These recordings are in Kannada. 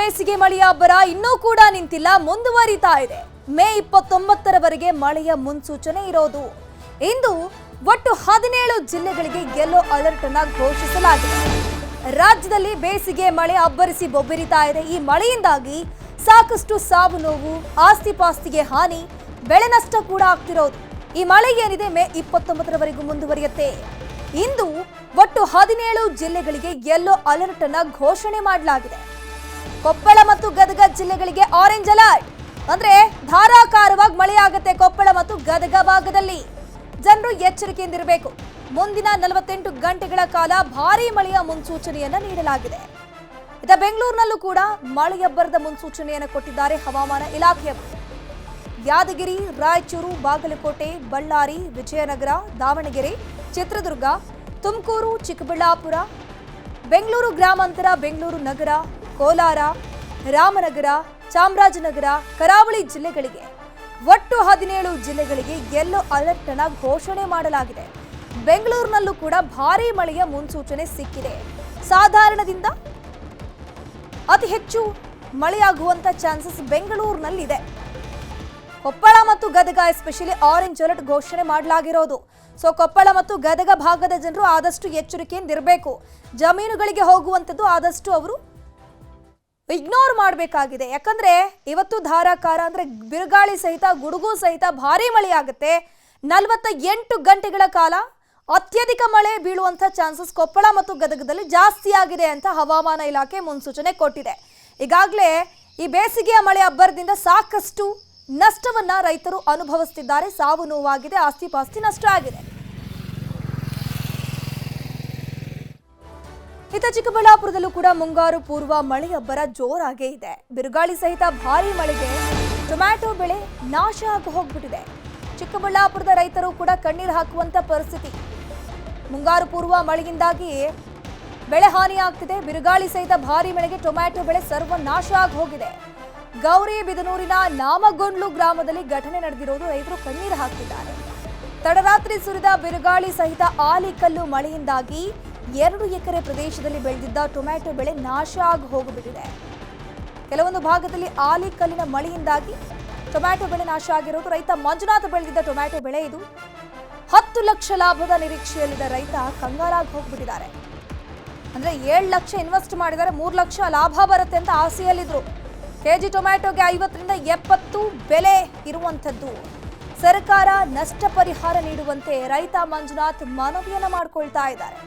ಬೇಸಿಗೆ ಮಳೆಯ ಅಬ್ಬರ ಇನ್ನೂ ಕೂಡ ನಿಂತಿಲ್ಲ, ಮುಂದುವರಿತಾ ಇದೆ. ಮೇ 29ರವರೆಗೆ ಮಳೆಯ ಮುನ್ಸೂಚನೆ ಇರೋದು. ಇಂದು ಒಟ್ಟು 17 ಜಿಲ್ಲೆಗಳಿಗೆ ಯೆಲ್ಲೋ ಅಲರ್ಟ್ ಅನ್ನು ಘೋಷಿಸಲಾಗಿದೆ. ರಾಜ್ಯದಲ್ಲಿ ಬೇಸಿಗೆ ಮಳೆ ಅಬ್ಬರಿಸಿ ಬೊಬ್ಬರಿತಾ ಇದೆ. ಈ ಮಳೆಯಿಂದಾಗಿ ಸಾಕಷ್ಟು ಸಾವು ನೋವು, ಆಸ್ತಿ ಪಾಸ್ತಿಗೆ ಹಾನಿ, ಬೆಳೆ ನಷ್ಟ ಕೂಡ ಆಗ್ತಿರೋದು. ಈ ಮಳೆ ಏನಿದೆ ಮೇ 29ರವರೆಗೂ ಮುಂದುವರಿಯುತ್ತೆ. ಇಂದು ಒಟ್ಟು 17 ಜಿಲ್ಲೆಗಳಿಗೆ ಯೆಲ್ಲೋ ಅಲರ್ಟ್ ಅನ್ನು ಘೋಷಣೆ ಮಾಡಲಾಗಿದೆ. ಕೊಪ್ಪಳ ಮತ್ತು ಗದಗ ಜಿಲ್ಲೆಗಳಿಗೆ ಆರೆಂಜ್ ಅಲರ್ಟ್, ಅಂದ್ರೆ ಧಾರಾಕಾರವಾಗಿ ಮಳೆಯಾಗುತ್ತೆ. ಕೊಪ್ಪಳ ಮತ್ತು ಗದಗ ಭಾಗದಲ್ಲಿ ಜನರು ಎಚ್ಚರಿಕೆಯಿಂದಿರಬೇಕು. ಮುಂದಿನ 48 ಗಂಟೆಗಳ ಕಾಲ ಭಾರೀ ಮಳೆಯ ಮುನ್ಸೂಚನೆಯನ್ನ ನೀಡಲಾಗಿದೆ. ಇತ್ತ ಬೆಂಗಳೂರಿನಲ್ಲೂ ಕೂಡ ಮಳೆಯಬ್ಬರದ ಮುನ್ಸೂಚನೆಯನ್ನು ಕೊಟ್ಟಿದ್ದಾರೆ ಹವಾಮಾನ ಇಲಾಖೆಯವರು. ಯಾದಗಿರಿ, ರಾಯಚೂರು, ಬಾಗಲಕೋಟೆ, ಬಳ್ಳಾರಿ, ವಿಜಯನಗರ, ದಾವಣಗೆರೆ, ಚಿತ್ರದುರ್ಗ, ತುಮಕೂರು, ಚಿಕ್ಕಬಳ್ಳಾಪುರ, ಬೆಂಗಳೂರು ಗ್ರಾಮಾಂತರ, ಬೆಂಗಳೂರು ನಗರ, ಕೋಲಾರ, ರಾಮನಗರ, ಚಾಮರಾಜನಗರ, ಕರಾವಳಿ ಜಿಲ್ಲೆಗಳಿಗೆ ಒಟ್ಟು 17 ಜಿಲ್ಲೆಗಳಿಗೆ ಯೆಲ್ಲೋ ಅಲರ್ಟ್ ಅನ್ನು ಘೋಷಣೆ ಮಾಡಲಾಗಿದೆ. ಬೆಂಗಳೂರಿನಲ್ಲೂ ಕೂಡ ಭಾರೀ ಮಳೆಯ ಮುನ್ಸೂಚನೆ ಸಿಕ್ಕಿದೆ. ಸಾಧಾರಣದಿಂದ ಅತಿ ಹೆಚ್ಚು ಮಳೆಯಾಗುವಂತ ಚಾನ್ಸಸ್ ಬೆಂಗಳೂರಿನಲ್ಲಿದೆ. ಕೊಪ್ಪಳ ಮತ್ತು ಗದಗ ಎಸ್ಪೆಷಲಿ ಆರೆಂಜ್ ಅಲರ್ಟ್ ಘೋಷಣೆ ಮಾಡಲಾಗಿರೋದು. ಸೊ ಕೊಪ್ಪಳ ಮತ್ತು ಗದಗ ಭಾಗದ ಜನರು ಆದಷ್ಟು ಎಚ್ಚರಿಕೆಯಿಂದ ಇರಬೇಕು. ಜಮೀನುಗಳಿಗೆ ಹೋಗುವಂಥದ್ದು ಆದಷ್ಟು ಅವರು ಇಗ್ನೋರ್ ಮಾಡಬೇಕಾಗಿದೆ. ಯಾಕಂದ್ರೆ ಇವತ್ತು ಧಾರಾಕಾರ ಅಂದ್ರೆ ಬಿರುಗಾಳಿ ಸಹಿತ, ಗುಡುಗು ಸಹಿತ ಭಾರೀ ಮಳೆ ಆಗುತ್ತೆ. 48 ಗಂಟೆಗಳ ಕಾಲ ಅತ್ಯಧಿಕ ಮಳೆ ಬೀಳುವಂಥ ಚಾನ್ಸಸ್ ಕೊಪ್ಪಳ ಮತ್ತು ಗದಗದಲ್ಲಿ ಜಾಸ್ತಿ ಆಗಿದೆ ಅಂತ ಹವಾಮಾನ ಇಲಾಖೆ ಮುನ್ಸೂಚನೆ ಕೊಟ್ಟಿದೆ. ಈಗಾಗಲೇ ಈ ಬೇಸಿಗೆಯ ಮಳೆ ಅಬ್ಬರದಿಂದ ಸಾಕಷ್ಟು ನಷ್ಟವನ್ನ ರೈತರು ಅನುಭವಿಸುತ್ತಿದ್ದಾರೆ. ಸಾವು ನೋವಾಗಿದೆ, ಆಸ್ತಿ ಪಾಸ್ತಿ ನಷ್ಟ ಆಗಿದೆ. ಇತ್ತ ಚಿಕ್ಕಬಳ್ಳಾಪುರದಲ್ಲೂ ಕೂಡ ಮುಂಗಾರು ಪೂರ್ವ ಮಳೆಯಬ್ಬರ ಜೋರಾಗೇ ಇದೆ. ಬಿರುಗಾಳಿ ಸಹಿತ ಭಾರೀ ಮಳೆಗೆ ಟೊಮ್ಯಾಟೊ ಬೆಳೆ ನಾಶ ಆಗಿ ಹೋಗ್ಬಿಟ್ಟಿದೆ. ಚಿಕ್ಕಬಳ್ಳಾಪುರದ ರೈತರು ಕೂಡ ಕಣ್ಣೀರು ಹಾಕುವಂತ ಪರಿಸ್ಥಿತಿ. ಮುಂಗಾರು ಪೂರ್ವ ಮಳೆಯಿಂದಾಗಿ ಬೆಳೆ ಹಾನಿಯಾಗ್ತಿದೆ. ಬಿರುಗಾಳಿ ಸಹಿತ ಭಾರೀ ಮಳೆಗೆ ಟೊಮ್ಯಾಟೊ ಬೆಳೆ ಸರ್ವನಾಶ ಆಗಿ ಹೋಗಿದೆ. ಗೌರಿಬಿದನೂರಿನ ನಾಮಗೊಂಡ್ಲು ಗ್ರಾಮದಲ್ಲಿ ಘಟನೆ ನಡೆದಿರೋದು. ರೈತರು ಕಣ್ಣೀರು ಹಾಕ್ತಿದ್ದಾರೆ. ತಡರಾತ್ರಿ ಸುರಿದ ಬಿರುಗಾಳಿ ಸಹಿತ ಆಲಿಕಲ್ಲು ಮಳೆಯಿಂದಾಗಿ 2 ಎಕರೆ ಪ್ರದೇಶದಲ್ಲಿ ಬೆಳೆದಿದ್ದ ಟೊಮ್ಯಾಟೊ ಬೆಳೆ ನಾಶ ಆಗಿ ಹೋಗಿಬಿಟ್ಟಿದೆ. ಕೆಲವೊಂದು ಭಾಗದಲ್ಲಿ ಆಲಿಕಲ್ಲಿನ ಮಳೆಯಿಂದಾಗಿ ಟೊಮ್ಯಾಟೊ ಬೆಳೆ ನಾಶ ಆಗಿರೋದು. ರೈತ ಮಂಜುನಾಥ್ ಬೆಳೆದಿದ್ದ ಟೊಮ್ಯಾಟೊ ಬೆಳೆ ಇದು. 10 ಲಕ್ಷ ಲಾಭದ ನಿರೀಕ್ಷೆಯಲ್ಲಿದ್ದ ರೈತ ಕಂಗಾಲಾಗಿ ಹೋಗ್ಬಿಟ್ಟಿದ್ದಾರೆ. ಅಂದ್ರೆ 7 ಲಕ್ಷ ಇನ್ವೆಸ್ಟ್ ಮಾಡಿದ್ದಾರೆ, 3 ಲಕ್ಷ ಲಾಭ ಬರುತ್ತೆ ಅಂತ ಆಸೆಯಲ್ಲಿದ್ರು. ಕೆಜಿ ಟೊಮ್ಯಾಟೊಗೆ 50ರಿಂದ 70 ಬೆಲೆ ಇರುವಂಥದ್ದು. ಸರ್ಕಾರ ನಷ್ಟ ಪರಿಹಾರ ನೀಡುವಂತೆ ರೈತ ಮಂಜುನಾಥ್ ಮನವಿಯನ್ನ ಮಾಡ್ಕೊಳ್ತಾ ಇದ್ದಾರೆ.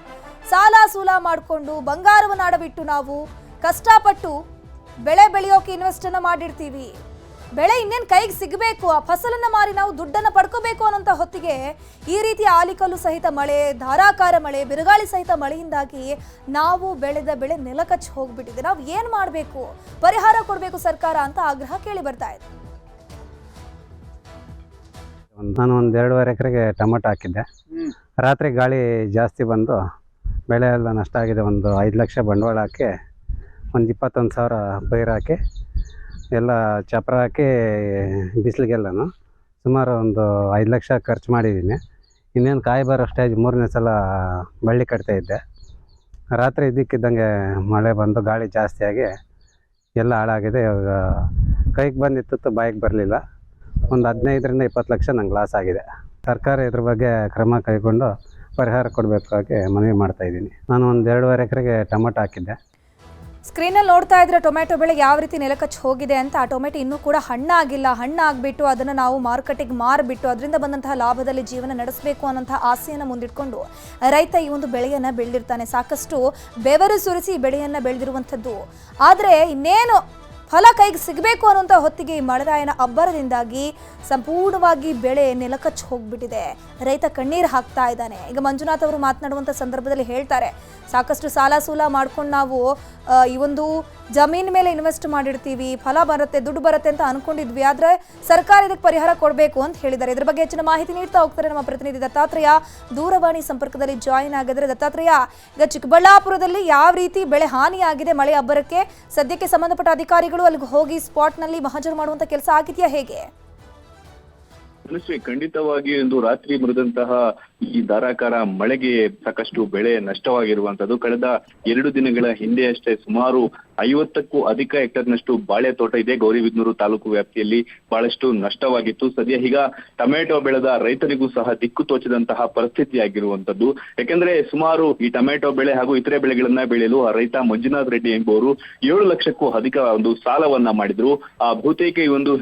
ಸಾಲ ಸೂಲ ಮಾಡಿಕೊಂಡು ಬಂಗಾರವನ್ನು ಅಡವಿಟ್ಟು ನಾವು ಕಷ್ಟಪಟ್ಟು ಬೆಳೆ ಬೆಳೆಯೋಕೆ ಇನ್ವೆಸ್ಟ್ ಅನ್ನ ಮಾಡಿರ್ತೀವಿ. ಬೆಳೆ ಇನ್ನೇನು ಕೈಗೆ ಸಿಗಬೇಕು, ಆ ಫಸಲನ್ನ ಮಾರಿ ನಾವು ದುಡ್ಡನ್ನು ಪಡ್ಕೋಬೇಕು ಅನ್ನೋಂಥ ಹೊತ್ತಿಗೆ ಈ ರೀತಿ ಆಲಿಕಲ್ಲು ಸಹಿತ ಮಳೆ, ಧಾರಾಕಾರ ಮಳೆ, ಬಿರುಗಾಳಿ ಸಹಿತ ಮಳೆಯಿಂದಾಗಿ ನಾವು ಬೆಳೆದ ಬೆಳೆ ನೆಲಕಚ್ಚಿ ಹೋಗ್ಬಿಟ್ಟಿದೆ. ನಾವು ಏನ್ ಮಾಡಬೇಕು, ಪರಿಹಾರ ಕೊಡಬೇಕು ಸರ್ಕಾರ ಅಂತ ಆಗ್ರಹ ಕೇಳಿ ಬರ್ತಾ ಇದೆ. ನಾನು ಒಂದು 2.5 ಎಕರೆಗೆ ಟೊಮೆಟೊ ಹಾಕಿದ್ದೆ. ರಾತ್ರಿ ಗಾಳಿ ಜಾಸ್ತಿ ಬಂದು ಬೆಳೆ ಎಲ್ಲ ನಷ್ಟ ಆಗಿದೆ. ಒಂದು 5 ಲಕ್ಷ ಬಂಡವಾಳ ಹಾಕಿ ಒಂದು 21,000 ಪೈರು ಹಾಕಿ ಎಲ್ಲ ಚಪ್ರ ಹಾಕಿ ಬಿಸಿಲಿಗೆಲ್ಲನು ಸುಮಾರು ಒಂದು 5 ಲಕ್ಷ ಖರ್ಚು ಮಾಡಿದ್ದೀನಿ. ಇನ್ನೇನು ಕಾಯಿ ಬರೋ ಸ್ಟೇಜ್ 3ನೇ ಸಲ ಬಳ್ಳಿ ಕಟ್ತಾ ಇದ್ದೆ. ರಾತ್ರಿ ಇದ್ದಕ್ಕಿದ್ದಂಗೆ ಮಳೆ ಬಂದು ಗಾಳಿ ಜಾಸ್ತಿಯಾಗಿ ಎಲ್ಲ ಹಾಳಾಗಿದೆ. ಇವಾಗ ಕೈಗೆ ಬಂದಿತ್ತು, ಬಾಯಿಗೆ ಬರಲಿಲ್ಲ. ಒಂದು 15ರಿಂದ 20 ಲಕ್ಷ ನಂಗೆ ಲಾಸ್ ಆಗಿದೆ. ಸರ್ಕಾರ ಇದ್ರ ಬಗ್ಗೆ ಕ್ರಮ ಕೈಗೊಂಡು ಪರಿಹಾರ ಕೊಡಬೇಕಾಗಿ ಮನವಿ ಮಾಡ್ತಾ ಇದ್ದೀನಿ. ನಾನು ಒಂದು 2.5 ಎಕರೆಗೆ ಟೊಮೆಟೊ ಹಾಕಿದ್ದೆ. ಸ್ಕ್ರೀನಲ್ಲಿ ನೋಡ್ತಾ ಇದ್ರೆ ಟೊಮೆಟೊ ಬೆಳೆ ಯಾವ ರೀತಿ ನೆಲಕಚ್ಚಿ ಹೋಗಿದೆ ಅಂತ. ಆ ಟೊಮೆಟೊ ಇನ್ನೂ ಕೂಡ ಹಣ್ಣಾಗಿಲ್ಲ. ಹಣ್ಣಾಗ್ಬಿಟ್ಟು ಅದನ್ನು ನಾವು ಮಾರುಕಟ್ಟೆಗೆ ಮಾರಿಬಿಟ್ಟು ಅದರಿಂದ ಬಂದಂತಹ ಲಾಭದಲ್ಲಿ ಜೀವನ ನಡೆಸಬೇಕು ಅನ್ನೋಂತಹ ಆಸೆಯನ್ನು ಮುಂದಿಟ್ಕೊಂಡು ರೈತ ಈ ಒಂದು ಬೆಳೆಯನ್ನು ಬೆಳೆದಿರ್ತಾನೆ. ಸಾಕಷ್ಟು ಬೆವರು ಸುರಿಸಿ ಬೆಳೆಯನ್ನು ಬೆಳೆದಿರುವಂಥದ್ದು. ಆದರೆ ಇನ್ನೇನು ಫಲ ಕೈಗೆ ಸಿಗಬೇಕು ಅನ್ನುವಂಥ ಹೊತ್ತಿಗೆ ಈ ಮಳೆರಾಯನ ಅಬ್ಬರದಿಂದಾಗಿ ಸಂಪೂರ್ಣವಾಗಿ ಬೆಳೆ ನೆಲಕಚ್ಚಿ ಹೋಗ್ಬಿಟ್ಟಿದೆ. ರೈತ ಕಣ್ಣೀರು ಹಾಕ್ತಾ ಇದ್ದಾನೆ. ಈಗ ಮಂಜುನಾಥ್ ಅವರು ಮಾತನಾಡುವಂಥ ಸಂದರ್ಭದಲ್ಲಿ ಹೇಳ್ತಾರೆ, ಸಾಕಷ್ಟು ಸಾಲ ಸೂಲ ಮಾಡ್ಕೊಂಡು ನಾವು ಈ ಒಂದು ಜಮೀನ್ ಮೇಲೆ ಇನ್ವೆಸ್ಟ್ ಮಾಡಿರ್ತೀವಿ, ಫಲ ಬರುತ್ತೆ, ದುಡ್ಡು ಬರುತ್ತೆ ಅಂತ ಅನ್ಕೊಂಡಿದ್ವಿ. ಆದರೆ ಸರ್ಕಾರ ಇದಕ್ಕೆ ಪರಿಹಾರ ಕೊಡಬೇಕು ಅಂತ ಹೇಳಿದ್ದಾರೆ. ಇದ್ರ ಬಗ್ಗೆ ಹೆಚ್ಚಿನ ಮಾಹಿತಿ ನೀಡ್ತಾ ಹೋಗ್ತಾರೆ ನಮ್ಮ ಪ್ರತಿನಿಧಿ ದತ್ತಾತ್ರೇಯ. ದೂರವಾಣಿ ಸಂಪರ್ಕದಲ್ಲಿ ಜಾಯಿನ್ ಆಗಿದ್ದಾರೆ. ದತ್ತಾತ್ರೇಯ, ಈಗ ಚಿಕ್ಕಬಳ್ಳಾಪುರದಲ್ಲಿ ಯಾವ ರೀತಿ ಬೆಳೆ ಹಾನಿಯಾಗಿದೆ ಮಳೆ ಅಬ್ಬರಕ್ಕೆ? ಸದ್ಯಕ್ಕೆ ಸಂಬಂಧಪಟ್ಟ ಅಧಿಕಾರಿಗಳು ಅಲ್ಲಿಗೆ ಹೋಗಿ ಸ್ಪಾಟ್ನಲ್ಲಿ ಮಹಜರು ಮಾಡುವಂತ ಕೆಲಸ ಆಗಿದೆಯಾ, ಹೇಗೆ? ಖಂಡಿತವಾಗಿ ಒಂದು ರಾತ್ರಿ ಮುರಿದಂತಹ ಈ ಧಾರಾಕಾರ ಮಳೆಗೆ ಸಾಕಷ್ಟು ಬೆಳೆ ನಷ್ಟವಾಗಿರುವಂತದ್ದು. ಕಳೆದ 2 ದಿನಗಳ ಹಿಂದೆ ಅಷ್ಟೇ ಸುಮಾರು 50ಕ್ಕೂ ಅಧಿಕ ಹೆಕ್ಟೇರ್ನಷ್ಟು ಬಾಳೆ ತೋಟ ಇದೆ ಗೌರಿಬಿದನೂರು ತಾಲೂಕು ವ್ಯಾಪ್ತಿಯಲ್ಲಿ. ಬಹಳಷ್ಟು ನಷ್ಟವಾಗಿತ್ತು. ಸದ್ಯ ಈಗ ಟೊಮೆಟೊ ಬೆಳೆದ ರೈತರಿಗೂ ಸಹ ದಿಕ್ಕು ತೋಚದಂತಹ ಪರಿಸ್ಥಿತಿ ಆಗಿರುವಂತದ್ದು. ಯಾಕೆಂದ್ರೆ ಸುಮಾರು ಈ ಟೊಮೆಟೊ ಬೆಳೆ ಹಾಗೂ ಇತರೆ ಬೆಳೆಗಳನ್ನ ಬೆಳೆಯಲು ಆ ರೈತ ಮಂಜುನಾಥ್ ರೆಡ್ಡಿ ಎಂಬುವರು 7 ಲಕ್ಷಕ್ಕೂ ಅಧಿಕ ಒಂದು ಸಾಲವನ್ನ ಮಾಡಿದ್ರು. ಬಹುತೇಕ ಈ ಒಂದು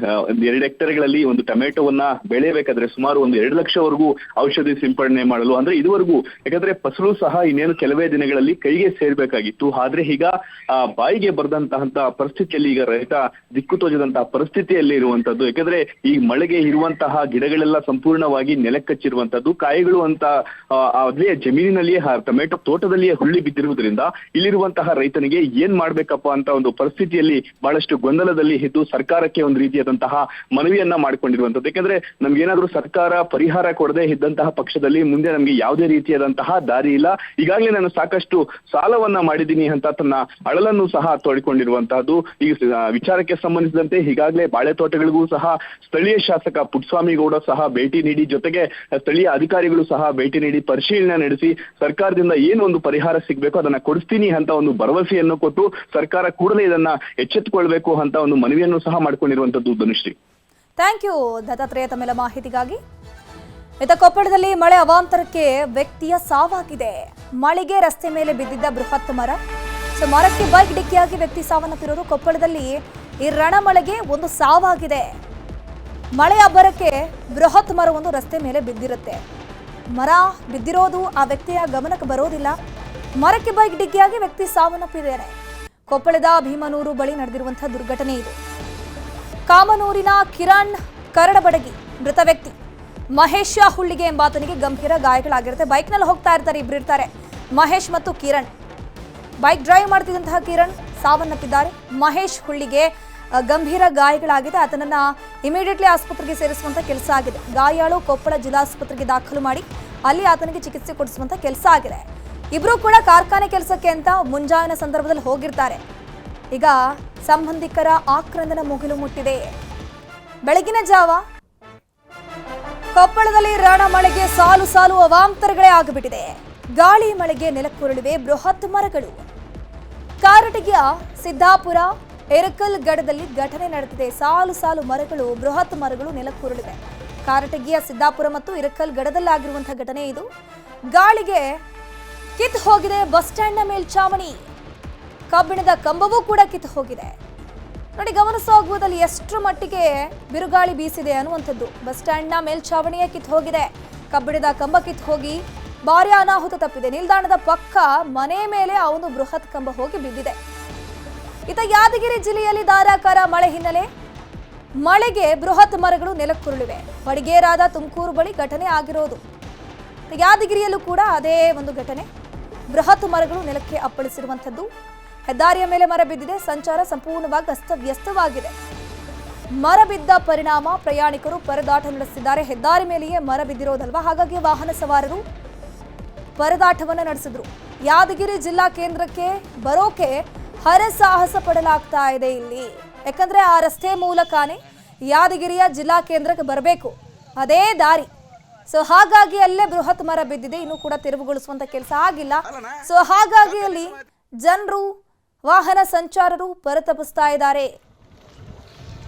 2 ಹೆಕ್ಟೇರ್ಗಳಲ್ಲಿ ಒಂದು ಟೊಮೆಟೊವನ್ನ ಬೆಳೆಯಬೇಕಾದ್ರೆ ಸುಮಾರು ಒಂದು 2 ಲಕ್ಷವರೆಗೂ ಔಷಧಿ ಸಿಂಪಡಣೆ ಮಾಡಲು, ಅಂದ್ರೆ ಇದುವರೆಗೂ ಯಾಕಂದ್ರೆ ಫಸಲು ಸಹ ಇನ್ನೇನು ಕೆಲವೇ ದಿನಗಳಲ್ಲಿ ಕೈಗೆ ಸೇರ್ಬೇಕಾಗಿತ್ತು. ಆದ್ರೆ ಈಗ ಬಾಯಿಗೆ ಬರೆದಂತಹ ಪರಿಸ್ಥಿತಿಯಲ್ಲಿ ಈಗ ರೈತ ದಿಕ್ಕು ತೋಚದಂತಹ ಪರಿಸ್ಥಿತಿಯಲ್ಲಿ ಇರುವಂತದ್ದು. ಯಾಕಂದ್ರೆ ಈ ಮಳೆಗೆ ಇರುವಂತಹ ಗಿಡಗಳೆಲ್ಲ ಸಂಪೂರ್ಣವಾಗಿ ನೆಲಕ್ಕಚ್ಚಿರುವಂತದ್ದು, ಕಾಯಿಗಳು ಅಂತ ಅದೇ ಜಮೀನಿನಲ್ಲಿಯೇ ಟೊಮೆಟೊ ತೋಟದಲ್ಲಿಯೇ ಹುಳ್ಳಿ ಬಿದ್ದಿರುವುದರಿಂದ ಇಲ್ಲಿರುವಂತಹ ರೈತನಿಗೆ ಏನ್ ಮಾಡ್ಬೇಕಪ್ಪ ಅಂತ ಒಂದು ಪರಿಸ್ಥಿತಿಯಲ್ಲಿ ಬಹಳಷ್ಟು ಗೊಂದಲದಲ್ಲಿ ಇದ್ದು ಸರ್ಕಾರಕ್ಕೆ ಒಂದು ರೀತಿಯಾದಂತಹ ಮನವಿಯನ್ನ ಮಾಡಿಕೊಂಡಿರುವಂತದ್ದು. ಯಾಕಂದ್ರೆ ನಮ್ಗೇನಾದ್ರೂ ಸರ್ಕಾರ ಪರಿಹಾರ ಕೊಡದೆ ಇದ್ದಂತಹ ಪಕ್ಷದಲ್ಲಿ ಮುಂದೆ ನಮ್ಗೆ ಯಾವುದೇ ರೀತಿಯಾದಂತಹ ದಾರಿ ಇಲ್ಲ. ಈಗಾಗಲೇ ನಾನು ಸಾಕಷ್ಟು ಸಾಲವನ್ನ ಮಾಡಿದ್ದೀನಿ ಅಂತ ತನ್ನ ಅಳಲನ್ನು ಸಹ ತೋಡಿಕೊಂಡಿರುವಂತಹದ್ದು. ಈ ವಿಚಾರಕ್ಕೆ ಸಂಬಂಧಿಸಿದಂತೆ ಈಗಾಗಲೇ ಬಾಳೆ ತೋಟಗಳಿಗೂ ಸಹ ಸ್ಥಳೀಯ ಶಾಸಕ ಪುಟ್ಟಸ್ವಾಮಿ ಗೌಡ ಸಹ ಭೇಟಿ ನೀಡಿ, ಜೊತೆಗೆ ಸ್ಥಳೀಯ ಅಧಿಕಾರಿಗಳು ಸಹ ಭೇಟಿ ನೀಡಿ ಪರಿಶೀಲನೆ ನಡೆಸಿ ಸರ್ಕಾರದಿಂದ ಏನು ಒಂದು ಪರಿಹಾರ ಸಿಗಬೇಕು ಅದನ್ನ ಕೊಡಿಸ್ತೀನಿ ಅಂತ ಒಂದು ಭರವಸೆಯನ್ನು ಕೊಟ್ಟು ಸರ್ಕಾರ ಕೂಡಲೇ ಇದನ್ನ ಎಚ್ಚೆತ್ತುಕೊಳ್ಬೇಕು ಅಂತ ಒಂದು ಮನವಿಯನ್ನು ಸಹ ಮಾಡಿಕೊಂಡಿರುವಂತದ್ದು. ಧನುಶ್ರೀ, ಥ್ಯಾಂಕ್ ಯು ದತ್ತಾತ್ರೇಯ ತಮ್ಮೆಲ್ಲ ಮಾಹಿತಿಗಾಗಿ. ಕೊಪ್ಪಳದಲ್ಲಿ ಮಳೆ ಅವಾಂತರಕ್ಕೆ ವ್ಯಕ್ತಿಯ ಸಾವಾಗಿದೆ. ಮಳೆಗೆ ರಸ್ತೆ ಮೇಲೆ ಬಿದ್ದಿದ್ದ ಬೃಹತ್ ಮರ, ಮರಕ್ಕೆ ಬೈಕ್ ಡಿಕ್ಕಿಯಾಗಿ ವ್ಯಕ್ತಿ ಸಾವನ್ನಪ್ಪಿರೋರು. ಕೊಪ್ಪಳದಲ್ಲಿ ಈ ರಣಮಳೆಗೆ ಒಂದು ಸಾವಾಗಿದೆ. ಮಳೆ ಅಬ್ಬರಕ್ಕೆ ಬೃಹತ್ ಮರವೊಂದು ರಸ್ತೆ ಮೇಲೆ ಬಿದ್ದಿರುತ್ತೆ. ಮರ ಬಿದ್ದಿರೋದು ಆ ವ್ಯಕ್ತಿಯ ಗಮನಕ್ಕೆ ಬರೋದಿಲ್ಲ. ಮರಕ್ಕೆ ಬೈಕ್ ಡಿಕ್ಕಿಯಾಗಿ ವ್ಯಕ್ತಿ ಸಾವನ್ನಪ್ಪಿದ್ದಾರೆ. ಕೊಪ್ಪಳದ ಭೀಮನೂರು ಬಳಿ ನಡೆದಿರುವಂತಹ ದುರ್ಘಟನೆ ಇದು. ಕಾಮನೂರಿನ ಕಿರಣ್ ಕರಡಬಡಗಿ ಮೃತ ವ್ಯಕ್ತಿ. ಮಹೇಶ ಹುಳ್ಳಿಗೆ ಎಂಬಾತನಿಗೆ ಗಂಭೀರ ಗಾಯಗಳಾಗಿರುತ್ತೆ. ಬೈಕ್ನಲ್ಲಿ ಹೋಗ್ತಾ ಇರ್ತಾರೆ, ಇಬ್ರು ಇರ್ತಾರೆ, ಮಹೇಶ್ ಮತ್ತು ಕಿರಣ್. ಬೈಕ್ ಡ್ರೈವ್ ಮಾಡ್ತಿದ್ದಂತಹ ಕಿರಣ್ ಸಾವನ್ನಪ್ಪಿದ್ದಾರೆ. ಮಹೇಶ್ ಹುಳ್ಳಿಗೆ ಗಂಭೀರ ಗಾಯಗಳಾಗಿದೆ. ಆತನನ್ನ ಇಮಿಡಿಯೇಟ್ಲಿ ಆಸ್ಪತ್ರೆಗೆ ಸೇರಿಸುವಂತ ಕೆಲಸ ಆಗಿದೆ. ಗಾಯಾಳು ಕೊಪ್ಪಳ ಜಿಲ್ಲಾಸ್ಪತ್ರೆಗೆ ದಾಖಲು ಮಾಡಿ ಅಲ್ಲಿ ಆತನಿಗೆ ಚಿಕಿತ್ಸೆ ಕೊಡಿಸುವಂತ ಕೆಲಸ ಆಗಿದೆ. ಇಬ್ರು ಕೂಡ ಕಾರ್ಖಾನೆ ಕೆಲಸಕ್ಕೆ ಅಂತ ಮುಂಜಾವಿನ ಸಂದರ್ಭದಲ್ಲಿ ಹೋಗಿರ್ತಾರೆ. ಈಗ ಸಂಬಂಧಿಕರ ಆಕ್ರಂದನ ಮುಗಿಲು ಮುಟ್ಟಿದೆ. ಬೆಳಗಿನ ಜಾವ ಕೊಪ್ಪಳದಲ್ಲಿ ರಣ ಮಳೆಗೆ ಸಾಲು ಸಾಲು ಅವಾಂತರಗಳೇ ಆಗಿಬಿಟ್ಟಿದೆ. ಗಾಳಿ ಮಳೆಗೆ ನೆಲಕ್ಕುರುಳಿವೆ ಬೃಹತ್ ಮರಗಳು. ಕಾರಟಗಿಯ ಸಿದ್ದಾಪುರ ಎರಕಲ್ ಗಡದಲ್ಲಿ ಘಟನೆ ನಡೆದಿದೆ. ಸಾಲು ಸಾಲು ಮರಗಳು, ಬೃಹತ್ ಮರಗಳು ನೆಲಕ್ಕುರುಳಿವೆ. ಕಾರಟಗಿಯ ಸಿದ್ದಾಪುರ ಮತ್ತು ಇರಕಲ್ ಗಡದಲ್ಲಾಗಿರುವಂತಹ ಘಟನೆ ಇದು. ಗಾಳಿಗೆ ಕಿತ್ತು ಹೋಗಿದೆ ಬಸ್ ಸ್ಟ್ಯಾಂಡ್ನ ಮೇಲ್ಛಾವಣಿ. ಕಬ್ಬಿಣದ ಕಂಬವೂ ಕೂಡ ಕಿತ್ತು ಹೋಗಿದೆ. ನೋಡಿ, ಗಮನಿಸೋಗುವುದಲ್ಲಿ ಎಷ್ಟರ ಮಟ್ಟಿಗೆ ಬಿರುಗಾಳಿ ಬೀಸಿದೆ ಅನ್ನುವಂಥದ್ದು. ಬಸ್ ಸ್ಟ್ಯಾಂಡ್ನ ಮೇಲ್ಛಾವಣಿಯೇ ಕಿತ್ತು ಹೋಗಿದೆ. ಕಬ್ಬಿಣದ ಕಂಬ ಕಿತ್ತು ಹೋಗಿ ಭಾರಿ ಅನಾಹುತ ತಪ್ಪಿದೆ. ನಿಲ್ದಾಣದ ಪಕ್ಕ ಮನೆ ಮೇಲೆ ಆ ಒಂದು ಬೃಹತ್ ಕಂಬ ಹೋಗಿ ಬಿದ್ದಿದೆ. ಇತ್ತ ಯಾದಗಿರಿ ಜಿಲ್ಲೆಯಲ್ಲಿ ಧಾರಾಕಾರ ಮಳೆ ಹಿನ್ನೆಲೆ ಮಳೆಗೆ ಬೃಹತ್ ಮರಗಳು ನೆಲಕ್ಕುರುಳಿವೆ. ವಡಿಗೇರಾದ ತುಮಕೂರು ಬಳಿ ಘಟನೆ ಆಗಿರೋದು. ಯಾದಗಿರಿಯಲ್ಲೂ ಕೂಡ ಅದೇ ಒಂದು ಘಟನೆ. ಬೃಹತ್ ಮರಗಳು ನೆಲಕ್ಕೆ ಅಪ್ಪಳಿಸಿರುವಂಥದ್ದು. ಹೆದ್ದಾರಿಯ ಮೇಲೆ ಮರ ಬಿದ್ದಿದೆ. ಸಂಚಾರ ಸಂಪೂರ್ಣವಾಗಿ ಅಸ್ತವ್ಯಸ್ತವಾಗಿದೆ. ಮರ ಬಿದ್ದ ಪರಿಣಾಮ ಪ್ರಯಾಣಿಕರು ಪರದಾಟ ನಡೆಸಿದ್ದಾರೆ. ಹೆದ್ದಾರಿ ಮೇಲೆಯೇ ಮರ ಬಿದ್ದಿರೋದಲ್ವಾ, ಹಾಗಾಗಿ ವಾಹನ ಸವಾರರು ಪರದಾಟವನ್ನು ನಡೆಸಿದ್ರು. ಯಾದಗಿರಿ ಜಿಲ್ಲಾ ಕೇಂದ್ರಕ್ಕೆ ಬರೋಕೆ ಹರಸಾಹಸ ಪಡಲಾಗ್ತಾ ಇದೆ ಇಲ್ಲಿ. ಯಾಕಂದ್ರೆ ಆ ರಸ್ತೆ ಮೂಲಕನೇ ಯಾದಗಿರಿಯ ಜಿಲ್ಲಾ ಕೇಂದ್ರಕ್ಕೆ ಬರಬೇಕು, ಅದೇ ದಾರಿ. ಸೊ ಹಾಗಾಗಿ ಅಲ್ಲೇ ಬೃಹತ್ ಮರ ಬಿದ್ದಿದೆ. ಇನ್ನೂ ಕೂಡ ತೆರವುಗೊಳಿಸುವಂತ ಕೆಲಸ ಆಗಿಲ್ಲ. ಸೊ ಹಾಗಾಗಿ ಅಲ್ಲಿ ಜನರು, ವಾಹನ ಸಂಚಾರರು ಪರಿತಪಿಸ್ತಾ ಇದ್ದಾರೆ.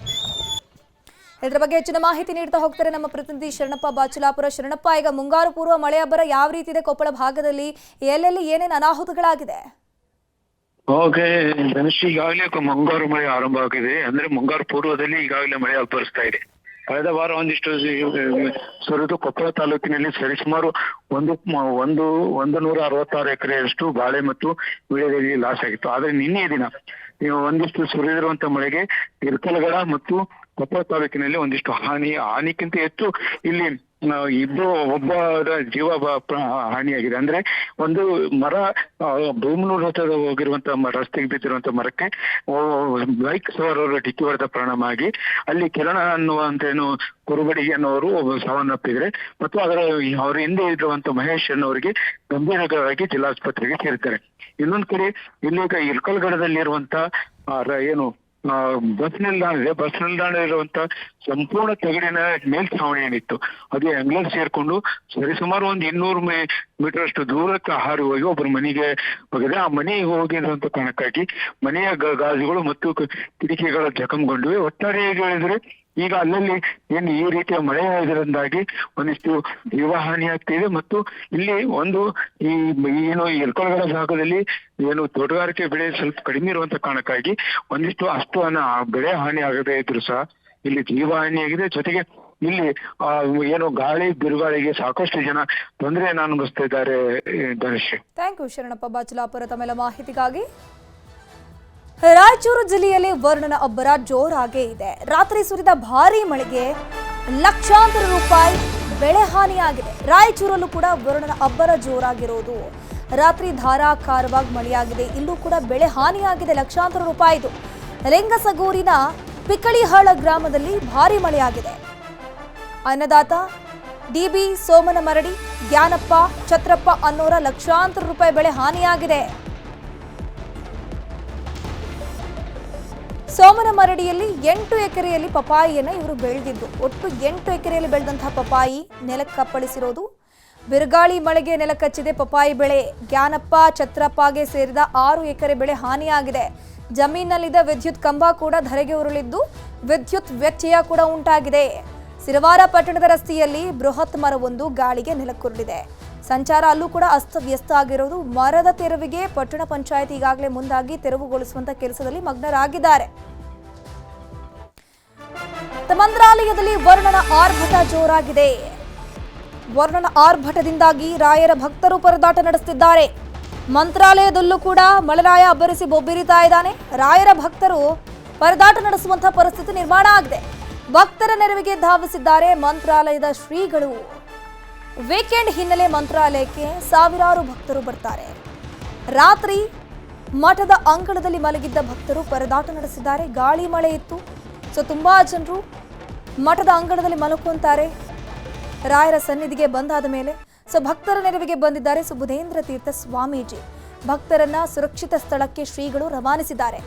ಇದರ ಬಗ್ಗೆ ಹೆಚ್ಚಿನ ಮಾಹಿತಿ ನೀಡ್ತಾ ಹೋಗ್ತಾರೆ ನಮ್ಮ ಪ್ರತಿನಿಧಿ ಶರಣಪ್ಪ ಬಾಚುಲಾಪುರ. ಶರಣಪ್ಪ, ಈಗ ಮುಂಗಾರು ಪೂರ್ವ ಮಳೆ ಅಬ್ಬರ ಯಾವ ರೀತಿ ಇದೆ ಕೊಪ್ಪಳ ಭಾಗದಲ್ಲಿ? ಎಲ್ಲೆಲ್ಲಿ ಏನೇನು ಅನಾಹುತಗಳಾಗಿದೆ? ಓಕೆ ಧನುಷ್, ಈಗಾಗಲೇ ಮುಂಗಾರು ಮಳೆ ಆರಂಭ ಆಗಿದೆ. ಅಂದ್ರೆ ಮುಂಗಾರು ಪೂರ್ವದಲ್ಲಿ ಈಗಾಗಲೇ ಮಳೆ ಅಬ್ಬರಿಸ್ತಾ ಇದೆ. ಕಳೆದ ವಾರ ಒಂದಿಷ್ಟು ಸುರಿದು ಕೊಪ್ಪಳ ತಾಲೂಕಿನಲ್ಲಿ ಸರಿಸುಮಾರು 166 ಎಕರೆಯಷ್ಟು ಬಾಳೆ ಮತ್ತು ವೀಳ್ಯದೆಲೆ ಲಾಸ್ ಆಗಿತ್ತು. ಆದ್ರೆ ನಿನ್ನೆ ದಿನ ಒಂದಿಷ್ಟು ಸುರಿದಿರುವಂತ ಮಳೆಗೆ ಇರ್ಕಲಗಡ ಮತ್ತು ಕೊಪ್ಪಳ ತಾಲೂಕಿನಲ್ಲಿ ಒಂದಿಷ್ಟು ಹಾನಿಕ್ಕಿಂತ ಹೆಚ್ಚು ಇಲ್ಲಿ ಒಬ್ಬರ ಜೀವ ಹಾನಿಯಾಗಿದೆ. ಅಂದ್ರೆ ಒಂದು ಮರ ಭೂಮನೂರು ಹತ್ರ ಹೋಗಿರುವಂತ ರಸ್ತೆಗೆ ಬಿದ್ದಿರುವಂತ ಮರಕ್ಕೆ ಬೈಕ್ ಸವಾರರು ಡಿಕ್ಕಿ ಹೊಡೆದ ಪರಿಣಾಮ ಆಗಿ ಅಲ್ಲಿ ಕಿರಣ ಅನ್ನುವಂತ ಕುರುಬಡಿ ಅನ್ನೋರು ಸಾವನ್ನಪ್ಪಿದ್ರೆ ಮತ್ತು ಅವರ ಹಿಂದೆ ಇರುವಂತ ಮಹೇಶ್ ಅನ್ನೋರಿಗೆ ಗಂಭೀರವಾಗಿ ಜಿಲ್ಲಾಸ್ಪತ್ರೆಗೆ ಸೇರಿದ್ದಾರೆ. ಇನ್ನೊಂದ್ ಕಡೆ ಇಲ್ಲಿ ಇರ್ಕಲ್ಗಡದಲ್ಲಿ ಇರುವಂತ ಬಸ್ ನಿಲ್ದಾಣ ಇದೆ. ಬಸ್ ನಿಲ್ದಾಣ ಇರುವಂತ ಸಂಪೂರ್ಣ ತಗಡಿನ ಮೇಲ್ಛಾವಣಿ ಏನಿತ್ತು ಅದು ಎಂಗ್ಲರ್ ಸೇರ್ಕೊಂಡು ಸರಿಸುಮಾರು ಒಂದು 200 ಮೀಟರ್ ಅಷ್ಟು ದೂರಕ್ಕೆ ಹಾರಿ ಹೋಗಿ ಒಬ್ಬರ ಮನೆಗೆ ಹೋಗಿದೆ. ಆ ಮನೆಗೆ ಹೋಗಿರುವಂತ ಕಾರಣಕ್ಕಾಗಿ ಮನೆಯ ಗಾಜುಗಳು ಮತ್ತು ಕಿಟಕಿಗಳ ಜಖಂಗೊಂಡಿವೆ. ಒಟ್ಟಾರೆಯಾಗಿ ಹೇಳಿದ್ರೆ ಈಗ ಅಲ್ಲಲ್ಲಿ ಏನು ಈ ರೀತಿಯ ಮಳೆ ಇದರಿಂದಾಗಿ ಒಂದಿಷ್ಟು ಜೀವಹಾನಿ ಆಗ್ತಿದೆ. ಮತ್ತು ಇಲ್ಲಿ ಒಂದು ಈ ಏನು ಎಲ್ಕೊಳಗಡ ಭಾಗದಲ್ಲಿ ಏನು ತೋಟಗಾರಿಕೆ ಬೆಳೆ ಸ್ವಲ್ಪ ಕಡಿಮೆ ಇರುವಂತ ಕಾರಣಕ್ಕಾಗಿ ಒಂದಿಷ್ಟು ಅಷ್ಟು ಬೆಳೆ ಹಾನಿ ಆಗದೇ ಇದ್ರು ಸಹ ಇಲ್ಲಿ ಜೀವಹಾನಿ ಆಗಿದೆ. ಜೊತೆಗೆ ಇಲ್ಲಿ ಏನು ಗಾಳಿ ಬಿರುಗಾಳಿಗೆ ಸಾಕಷ್ಟು ಜನ ತೊಂದರೆಯನ್ನು ಅನುಭವಿಸ್ತಾ ಇದ್ದಾರೆ. ಧನುಷ್, ಥ್ಯಾಂಕ್ ಯು ಶರಣಪ್ಪ ಬಾಚಲಾಪುರ ತಮ್ಮೆಲ್ಲ ಮಾಹಿತಿಗಾಗಿ. ರಾಯಚೂರು ಜಿಲ್ಲೆಯಲ್ಲಿ ವರುಣನ ಅಬ್ಬರ ಜೋರಾಗೇ ಇದೆ. ರಾತ್ರಿ ಸುರಿದ ಭಾರೀ ಮಳೆಗೆ ಲಕ್ಷಾಂತರ ರೂಪಾಯಿ ಬೆಳೆ ಹಾನಿಯಾಗಿದೆ. ರಾಯಚೂರಲ್ಲೂ ಕೂಡ ವರುಣನ ಅಬ್ಬರ ಜೋರಾಗಿರೋದು. ರಾತ್ರಿ ಧಾರಾಕಾರವಾಗಿ ಮಳೆಯಾಗಿದೆ. ಇಲ್ಲೂ ಕೂಡ ಬೆಳೆ ಹಾನಿಯಾಗಿದೆ. ಲಕ್ಷಾಂತರ ರೂಪಾಯಿದು. ಲಿಂಗಸಗೂರಿನ ಪಿಕಳಿಹಾಳ ಗ್ರಾಮದಲ್ಲಿ ಭಾರೀ ಮಳೆಯಾಗಿದೆ. ಅನ್ನದಾತ ಡಿಬಿ ಸೋಮನಮರಡಿ, ಜ್ಞಾನಪ್ಪ, ಛತ್ರಪ್ಪ ಅನ್ನೋರ ಲಕ್ಷಾಂತರ ರೂಪಾಯಿ ಬೆಳೆ ಹಾನಿಯಾಗಿದೆ. ಸೋಮನಮರಡಿಯಲ್ಲಿ 8 ಎಕರೆಯಲ್ಲಿ ಪಪಾಯಿಯನ್ನು ಇವರು ಬೆಳೆದಿದ್ದು. ಒಟ್ಟು 8 ಎಕರೆಯಲ್ಲಿ ಬೆಳೆದಂತಹ ಪಪಾಯಿ ನೆಲಕ್ಕಪ್ಪಳಿಸಿರೋದು. ಬಿರುಗಾಳಿ ಮಳೆಗೆ ನೆಲಕಚ್ಚಿದೆ ಪಪಾಯಿ ಬೆಳೆ. ಜ್ಞಾನಪ್ಪ, ಛತ್ರಪ್ಪಗೆ ಸೇರಿದ 6 ಎಕರೆ ಬೆಳೆ ಹಾನಿಯಾಗಿದೆ. ಜಮೀನಿನಲ್ಲಿದ್ದ ವಿದ್ಯುತ್ ಕಂಬ ಕೂಡ ಧರೆಗೆ ಉರುಳಿದ್ದು ವಿದ್ಯುತ್ ವ್ಯತ್ಯಯ ಕೂಡ ಉಂಟಾಗಿದೆ. ಸಿರವಾರ ಪಟ್ಟಣದ ರಸ್ತೆಯಲ್ಲಿ ಬೃಹತ್ ಮರವೊಂದು ಗಾಳಿಗೆ ನೆಲಕ್ಕುರುಳಿದೆ. ಸಂಚಾರ ಅಲ್ಲೂ ಕೂಡ ಅಸ್ತವ್ಯಸ್ತ ಆಗಿರೋದು. ಮರದ ತೆರವಿಗೆ ಪಟ್ಟಣ ಪಂಚಾಯತ್ ಈಗಾಗಲೇ ಮುಂದಾಗಿ ತೆರವುಗೊಳಿಸುವಂತ ಕೆಲಸದಲ್ಲಿ ಮಗ್ನರಾಗಿದ್ದಾರೆ. ಮಂತ್ರಾಲಯದಲ್ಲಿ ವರುಣನ ಆರ್ಭಟ ಜೋರಾಗಿದೆ. ವರುಣನ ಆರ್ಭಟದಿಂದಾಗಿ ರಾಯರ ಭಕ್ತರು ಪರದಾಟ ನಡೆಸುತ್ತಿದ್ದಾರೆ. ಮಂತ್ರಾಲಯದಲ್ಲೂ ಕೂಡ ಮಳೆರಾಯ ಅಬ್ಬರಿಸಿ ಬೊಬ್ಬಿರಿತಾ ಇದ್ದಾನೆ. ರಾಯರ ಭಕ್ತರು ಪರದಾಟ ನಡೆಸುವಂತಹ ಪರಿಸ್ಥಿತಿ ನಿರ್ಮಾಣ ಆಗಿದೆ. ಭಕ್ತರ ನೆರವಿಗೆ ಧಾವಿಸಿದ್ದಾರೆ ಮಂತ್ರಾಲಯದ ಶ್ರೀಗಳು. ವೀಕೆಂಡ್ ಹಿನ್ನೆಲೆ ಮಂತ್ರಾಲಯಕ್ಕೆ ಸಾವಿರಾರು ಭಕ್ತರು ಬರ್ತಾರೆ. ರಾತ್ರಿ ಮಠದ ಅಂಗಳದಲ್ಲಿ ಮಲಗಿದ್ದ ಭಕ್ತರು ಪರದಾಟ ನಡೆಸಿದ್ದಾರೆ. ಗಾಳಿ ಮಳೆ ಇತ್ತು. ಸೊ ತುಂಬಾ ಜನರು ಮಠದ ಅಂಗಳದಲ್ಲಿ ಮಲಗುವಂತಾರೆ ರಾಯರ ಸನ್ನಿಧಿಗೆ ಬಂದಾದ ಮೇಲೆ. ಸೊ ಭಕ್ತರ ನೆರವಿಗೆ ಬಂದಿದ್ದಾರೆ ಸುಬುಧೇಂದ್ರ ತೀರ್ಥ ಸ್ವಾಮೀಜಿ. ಭಕ್ತರನ್ನ ಸುರಕ್ಷಿತ ಸ್ಥಳಕ್ಕೆ ಶ್ರೀಗಳು ರವಾನಿಸಿದ್ದಾರೆ.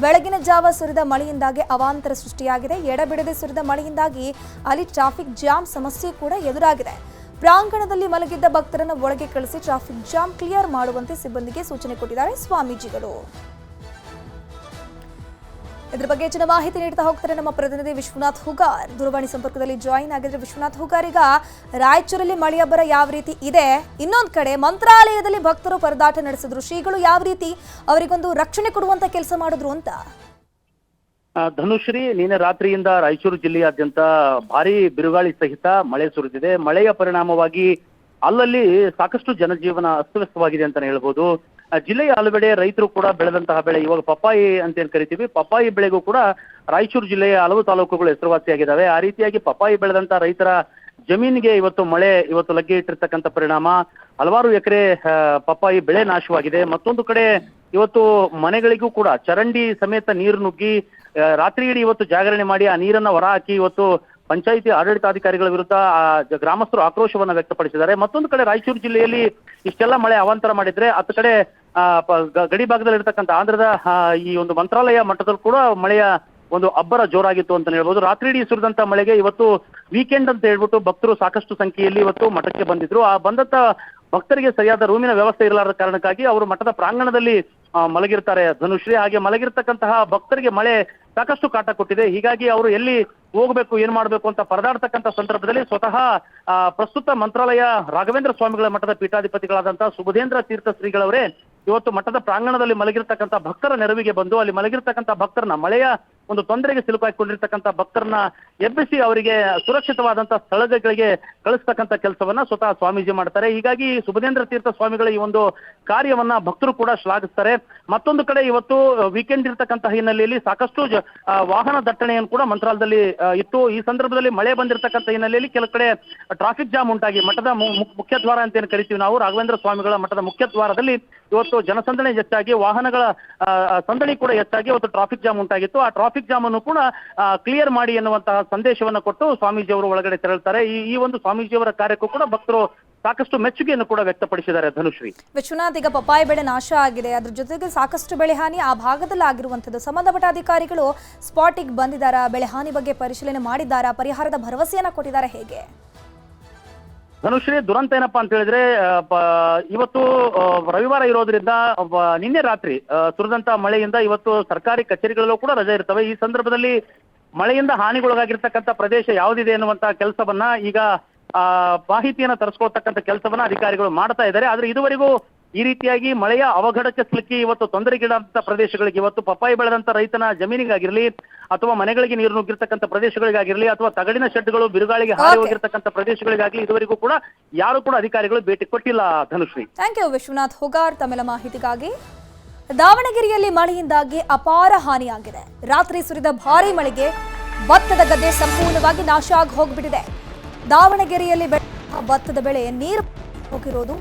ಬೆಳಗಿನ ಜಾವ ಸುರಿದ ಮಳೆಯಿಂದಾಗಿ ಅವಾಂತರ ಸೃಷ್ಟಿಯಾಗಿದೆ. ಎಡಬಿಡದೆ ಸುರಿದ ಮಳೆಯಿಂದಾಗಿ ಅಲ್ಲಿ ಟ್ರಾಫಿಕ್ ಜಾಮ್ ಸಮಸ್ಯೆ ಕೂಡ ಎದುರಾಗಿದೆ. ಪ್ರಾಂಗಣದಲ್ಲಿ ಮಲಗಿದ್ದ ಭಕ್ತರನ್ನ ಒಳಗೆ ಕಳಿಸಿ ಟ್ರಾಫಿಕ್ ಜಾಮ್ ಕ್ಲಿಯರ್ ಮಾಡುವಂತೆ ಸಿಬ್ಬಂದಿಗೆ ಸೂಚನೆ ಕೊಟ್ಟಿದ್ದಾರೆ ಸ್ವಾಮೀಜಿಗಳು. ಇದರ ಬಗ್ಗೆ ಹೆಚ್ಚಿನ ಮಾಹಿತಿ ನೀಡ್ತಾ ಹೋಗ್ತಾರೆ ನಮ್ಮ ಪ್ರತಿನಿಧಿ ವಿಶ್ವನಾಥ್ ಹುಗಾರ್. ದೂರವಾಣಿ ಸಂಪರ್ಕದಲ್ಲಿ ಜಾಯಿನ್ ಆಗಿದ್ರೆ ವಿಶ್ವನಾಥ್ ಹುಗಾರ್, ಈಗ ರಾಯಚೂರಲ್ಲಿ ಮಳೆಯಬ್ಬರ ಯಾವ ರೀತಿ ಇದೆ, ಇನ್ನೊಂದು ಕಡೆ ಮಂತ್ರಾಲಯದಲ್ಲಿ ಭಕ್ತರು ಪರದಾಟ ನಡೆಸಿದ್ರು, ಶ್ರೀಗಳು ಯಾವ ರೀತಿ ಅವರಿಗೊಂದು ರಕ್ಷಣೆ ಕೊಡುವಂತ ಕೆಲಸ ಮಾಡಿದ್ರು ಅಂತ? ಧನುಶ್ರೀ, ನಿನ್ನೆ ರಾತ್ರಿಯಿಂದ ರಾಯಚೂರು ಜಿಲ್ಲೆಯಾದ್ಯಂತ ಭಾರೀ ಬಿರುಗಾಳಿ ಸಹಿತ ಮಳೆ ಸುರಿದಿದೆ. ಮಳೆಯ ಪರಿಣಾಮವಾಗಿ ಅಲ್ಲಲ್ಲಿ ಸಾಕಷ್ಟು ಜನಜೀವನ ಅಸ್ತವ್ಯಸ್ತವಾಗಿದೆ ಅಂತಾನೆ ಹೇಳ್ಬೋದು. ಜಿಲ್ಲೆಯ ಹಲವೆಡೆ ರೈತರು ಕೂಡ ಬೆಳೆದಂತಹ ಬೆಳೆ, ಇವಾಗ ಪಪ್ಪಾಯಿ ಅಂತ ಏನ್ ಕರಿತೀವಿ, ಪಪ್ಪಾಯಿ ಬೆಳೆಗೂ ಕೂಡ ರಾಯಚೂರು ಜಿಲ್ಲೆಯ ಹಲವು ತಾಲೂಕುಗಳು ಹೆಸರುವಾಸಿಯಾಗಿದ್ದಾವೆ. ಆ ರೀತಿಯಾಗಿ ಪಪ್ಪಾಯಿ ಬೆಳೆದಂತ ರೈತರ ಜಮೀನಿಗೆ ಇವತ್ತು ಲಗ್ಗೆ ಇಟ್ಟಿರ್ತಕ್ಕಂಥ ಪರಿಣಾಮ ಹಲವಾರು ಎಕರೆ ಪಪ್ಪಾಯಿ ಬೆಳೆ ನಾಶವಾಗಿದೆ. ಮತ್ತೊಂದು ಕಡೆ ಇವತ್ತು ಮನೆಗಳಿಗೂ ಕೂಡ ಚರಂಡಿ ಸಮೇತ ನೀರು ನುಗ್ಗಿ ರಾತ್ರಿ ಇಡೀ ಇವತ್ತು ಜಾಗರಣೆ ಮಾಡಿ ಆ ನೀರನ್ನ ಹೊರ ಹಾಕಿ ಇವತ್ತು ಪಂಚಾಯಿತಿ ಆಡಳಿತಾಧಿಕಾರಿಗಳ ವಿರುದ್ಧ ಗ್ರಾಮಸ್ಥರು ಆಕ್ರೋಶವನ್ನ ವ್ಯಕ್ತಪಡಿಸಿದ್ದಾರೆ. ಮತ್ತೊಂದು ಕಡೆ ರಾಯಚೂರು ಜಿಲ್ಲೆಯಲ್ಲಿ ಇಷ್ಟೆಲ್ಲ ಮಳೆ ಅವಾಂತರ ಮಾಡಿದ್ರೆ ಹತ್ತು ಕಡೆ ಗಡಿ ಭಾಗದಲ್ಲಿ ಇರ್ತಕ್ಕಂಥ ಆಂಧ್ರದ ಈ ಒಂದು ಮಂತ್ರಾಲಯ ಮಟ್ಟದಲ್ಲಿ ಕೂಡ ಮಳೆಯ ಒಂದು ಅಬ್ಬರ ಜೋರಾಗಿತ್ತು ಅಂತ ಹೇಳ್ಬೋದು. ರಾತ್ರಿ ಇಡೀ ಸುರಿದಂತ ಮಳೆಗೆ ಇವತ್ತು ವೀಕೆಂಡ್ ಅಂತ ಹೇಳ್ಬಿಟ್ಟು ಭಕ್ತರು ಸಾಕಷ್ಟು ಸಂಖ್ಯೆಯಲ್ಲಿ ಇವತ್ತು ಮಠಕ್ಕೆ ಬಂದಿದ್ರು. ಆ ಬಂದಂತ ಭಕ್ತರಿಗೆ ಸರಿಯಾದ ರೂಮಿನ ವ್ಯವಸ್ಥೆ ಇರಲಾರದ ಕಾರಣಕ್ಕಾಗಿ ಅವರು ಮಠದ ಪ್ರಾಂಗಣದಲ್ಲಿ ಮಲಗಿರ್ತಾರೆ ಧನುಶ್ರೀ. ಹಾಗೆ ಮಲಗಿರ್ತಕ್ಕಂತಹ ಭಕ್ತರಿಗೆ ಮಳೆ ಸಾಕಷ್ಟು ಕಾಟ ಕೊಟ್ಟಿದೆ. ಹೀಗಾಗಿ ಅವರು ಎಲ್ಲಿ ಹೋಗ್ಬೇಕು, ಏನ್ ಮಾಡ್ಬೇಕು ಅಂತ ಪರದಾಡ್ತಕ್ಕಂಥ ಸಂದರ್ಭದಲ್ಲಿ ಸ್ವತಃ ಪ್ರಸ್ತುತ ಮಂತ್ರಾಲಯ ರಾಘವೇಂದ್ರ ಸ್ವಾಮಿಗಳ ಮಠದ ಪೀಠಾಧಿಪತಿಗಳಾದಂತಹ ಸುಬುಧೇಂದ್ರ ತೀರ್ಥ ಶ್ರೀಗಳವರೇ ಇವತ್ತು ಮಠದ ಪ್ರಾಂಗಣದಲ್ಲಿ ಮಲಗಿರ್ತಕ್ಕಂಥ ಭಕ್ತರ ನೆರವಿಗೆ ಬಂದು ಅಲ್ಲಿ ಮಲಗಿರ್ತಕ್ಕಂಥ ಭಕ್ತರನ್ನ, ಮಳೆಯ ಒಂದು ತೊಂದರೆಗೆ ಸಿಲುಕಾಕೊಂಡಿರ್ತಕ್ಕಂಥ ಭಕ್ತರನ್ನ ಎಬ್ಬಿಸಿ ಅವರಿಗೆ ಸುರಕ್ಷಿತವಾದಂತಹ ಸ್ಥಳಗಳಿಗೆ ಕಳಿಸ್ತಕ್ಕಂಥ ಕೆಲಸವನ್ನ ಸ್ವತಃ ಸ್ವಾಮೀಜಿ ಮಾಡ್ತಾರೆ. ಹೀಗಾಗಿ ಸುಬುಧೇಂದ್ರ ತೀರ್ಥ ಸ್ವಾಮಿಗಳ ಈ ಒಂದು ಕಾರ್ಯವನ್ನ ಭಕ್ತರು ಕೂಡ ಶ್ಲಾಘಿಸ್ತಾರೆ. ಮತ್ತೊಂದು ಕಡೆ ಇವತ್ತು ವೀಕೆಂಡ್ ಇರ್ತಕ್ಕಂತಹ ಹಿನ್ನೆಲೆಯಲ್ಲಿ ಸಾಕಷ್ಟು ವಾಹನ ದಟ್ಟಣೆಯನ್ನು ಕೂಡ ಮಂತ್ರಾಲಯದಲ್ಲಿ ಇತ್ತು. ಈ ಸಂದರ್ಭದಲ್ಲಿ ಮಳೆ ಬಂದಿರತಕ್ಕಂಥ ಹಿನ್ನೆಲೆಯಲ್ಲಿ ಕೆಲ ಕಡೆ ಟ್ರಾಫಿಕ್ ಜಾಮ್ ಉಂಟಾಗಿ ಮಠದ ಮುಖ್ಯ ದ್ವಾರ ಅಂತ ಏನು ಕರಿತೀವಿ ನಾವು, ರಾಘವೇಂದ್ರ ಸ್ವಾಮಿಗಳ ಮಠದ ಮುಖ್ಯ ದ್ವಾರದಲ್ಲಿ ಇವತ್ತು ಜನಸಂದಣಿ ಹೆಚ್ಚಾಗಿ ವಾಹನಗಳ ಸಂದಣಿ ಕೂಡ ಹೆಚ್ಚಾಗಿ ಇವತ್ತು ಟ್ರಾಫಿಕ್ ಜಾಮ್ ಉಂಟಾಗಿತ್ತು. ಆ ಟ್ರಾಫಿಕ್ ಜಾಮ್ ಅನ್ನು ಕೂಡ ಕ್ಲಿಯರ್ ಮಾಡಿ ಎನ್ನುವಂತಹ ಸಂದೇಶವನ್ನು ಕೊಟ್ಟು ಸ್ವಾಮೀಜಿ ಅವರು ಒಳಗಡೆ ತೆರಳುತ್ತಾರೆ. ಈ ಒಂದು ಸ್ವಾಮೀಜಿಯವರ ಕಾರ್ಯಕ್ಕೂ ಕೂಡ ಭಕ್ತರು ಸಾಕಷ್ಟು ಮೆಚ್ಚುಗೆಯನ್ನು ಕೂಡ ವ್ಯಕ್ತಪಡಿಸಿದ್ದಾರೆ ಧನುಶ್ರೀ. ವಿಶ್ವನಾಥ್, ಈಗ ಪಪ್ಪಾಯ ಬೆಳೆ ನಾಶ ಆಗಿದೆ, ಅದ್ರ ಜೊತೆಗೆ ಸಾಕಷ್ಟು ಬೆಳೆ ಹಾನಿ ಆ ಭಾಗದಲ್ಲಿ ಆಗಿರುವಂಥದ್ದು. ಸಂಬಂಧಪಟ್ಟ ಅಧಿಕಾರಿಗಳು ಸ್ಪಾಟಿಗೆ ಬಂದಿದ್ದಾರಾ? ಬೆಳೆ ಹಾನಿ ಬಗ್ಗೆ ಪರಿಶೀಲನೆ ಮಾಡಿದ್ದಾರಾ? ಪರಿಹಾರದ ಭರವಸೆಯನ್ನ ಕೊಟ್ಟಿದ್ದಾರೆ ಹೇಗೆ? ಧನುಶ್ರೀ, ದುರಂತ ಏನಪ್ಪಾ ಅಂತ ಹೇಳಿದ್ರೆ ಇವತ್ತು ರವಿವಾರ ಇರೋದ್ರಿಂದ ನಿನ್ನೆ ರಾತ್ರಿ ಸುರಿದಂತ ಮಳೆಯಿಂದ ಇವತ್ತು ಸರ್ಕಾರಿ ಕಚೇರಿಗಳಲ್ಲೂ ಕೂಡ ರಜೆ ಇರ್ತವೆ. ಈ ಸಂದರ್ಭದಲ್ಲಿ ಮಳೆಯಿಂದ ಹಾನಿಗೊಳಗಾಗಿರ್ತಕ್ಕಂಥ ಪ್ರದೇಶ ಯಾವುದಿದೆ ಎನ್ನುವಂತ ಕೆಲಸವನ್ನ ಈಗ ಮಾಹಿತಿಯನ್ನ ತರಿಸ್ಕೊಳ್ತಕ್ಕಂಥ ಕೆಲಸವನ್ನ ಅಧಿಕಾರಿಗಳು ಮಾಡ್ತಾ ಇದ್ದಾರೆ. ಆದ್ರೆ ಇದುವರೆಗೂ ಈ ರೀತಿಯಾಗಿ ಮಳೆಯ ಅವಘಡಕ್ಕೆ ಸಿಲುಕಿ ಇವತ್ತು ತೊಂದರೆಗೀಡಾದಂತ ಪ್ರದೇಶಗಳಿಗೆ, ಇವತ್ತು ಪಪ್ಪಾಯಿ ಬೆಳೆದಂತ ರೈತನ ಜಮೀನಿಗಾಗಿರ್ಲಿ ಅಥವಾ ಮನೆಗಳಿಗೆ ನೀರು ನುಗ್ಗಿರ್ತಕ್ಕಂಥ ಪ್ರದೇಶಗಳಿಗಾಗಿರ್ಲಿ ಅಥವಾ ತಗಡಿನ ಶೆಡ್ಗಳು ಬಿರುಗಾಳಿಗೆ ಹಾರಿ ಹೋಗಿರ್ತಕ್ಕಂಥ ಪ್ರದೇಶಗಳಿಗಾಗಲಿ ಇದುವರೆಗೂ ಕೂಡ ಯಾರು ಕೂಡ ಅಧಿಕಾರಿಗಳು ಭೇಟಿ ಕೊಟ್ಟಿಲ್ಲ. ಧನುಶ್ರೀ, ಥ್ಯಾಂಕ್ ಯು ವಿಶ್ವನಾಥ್ ಹುಗಾರ್ ತಮ್ಮೆಲ್ಲ ಮಾಹಿತಿಗಾಗಿ. ದಾವಣಗೆರೆಯಲ್ಲಿ ಮಳೆಯಿಂದಾಗಿ ಅಪಾರ ಹಾನಿಯಾಗಿದೆ. ರಾತ್ರಿ ಸುರಿದ ಭಾರೀ ಮಳೆಗೆ ಭತ್ತದ ಗದ್ದೆ ಸಂಪೂರ್ಣವಾಗಿ ನಾಶ ಆಗಿ ಹೋಗ್ಬಿಟ್ಟಿದೆ. ದಾವಣಗೆರೆಯಲ್ಲಿ ಭತ್ತದ ಬೆಳೆ ನೀರು ಹೋಗಿರೋದು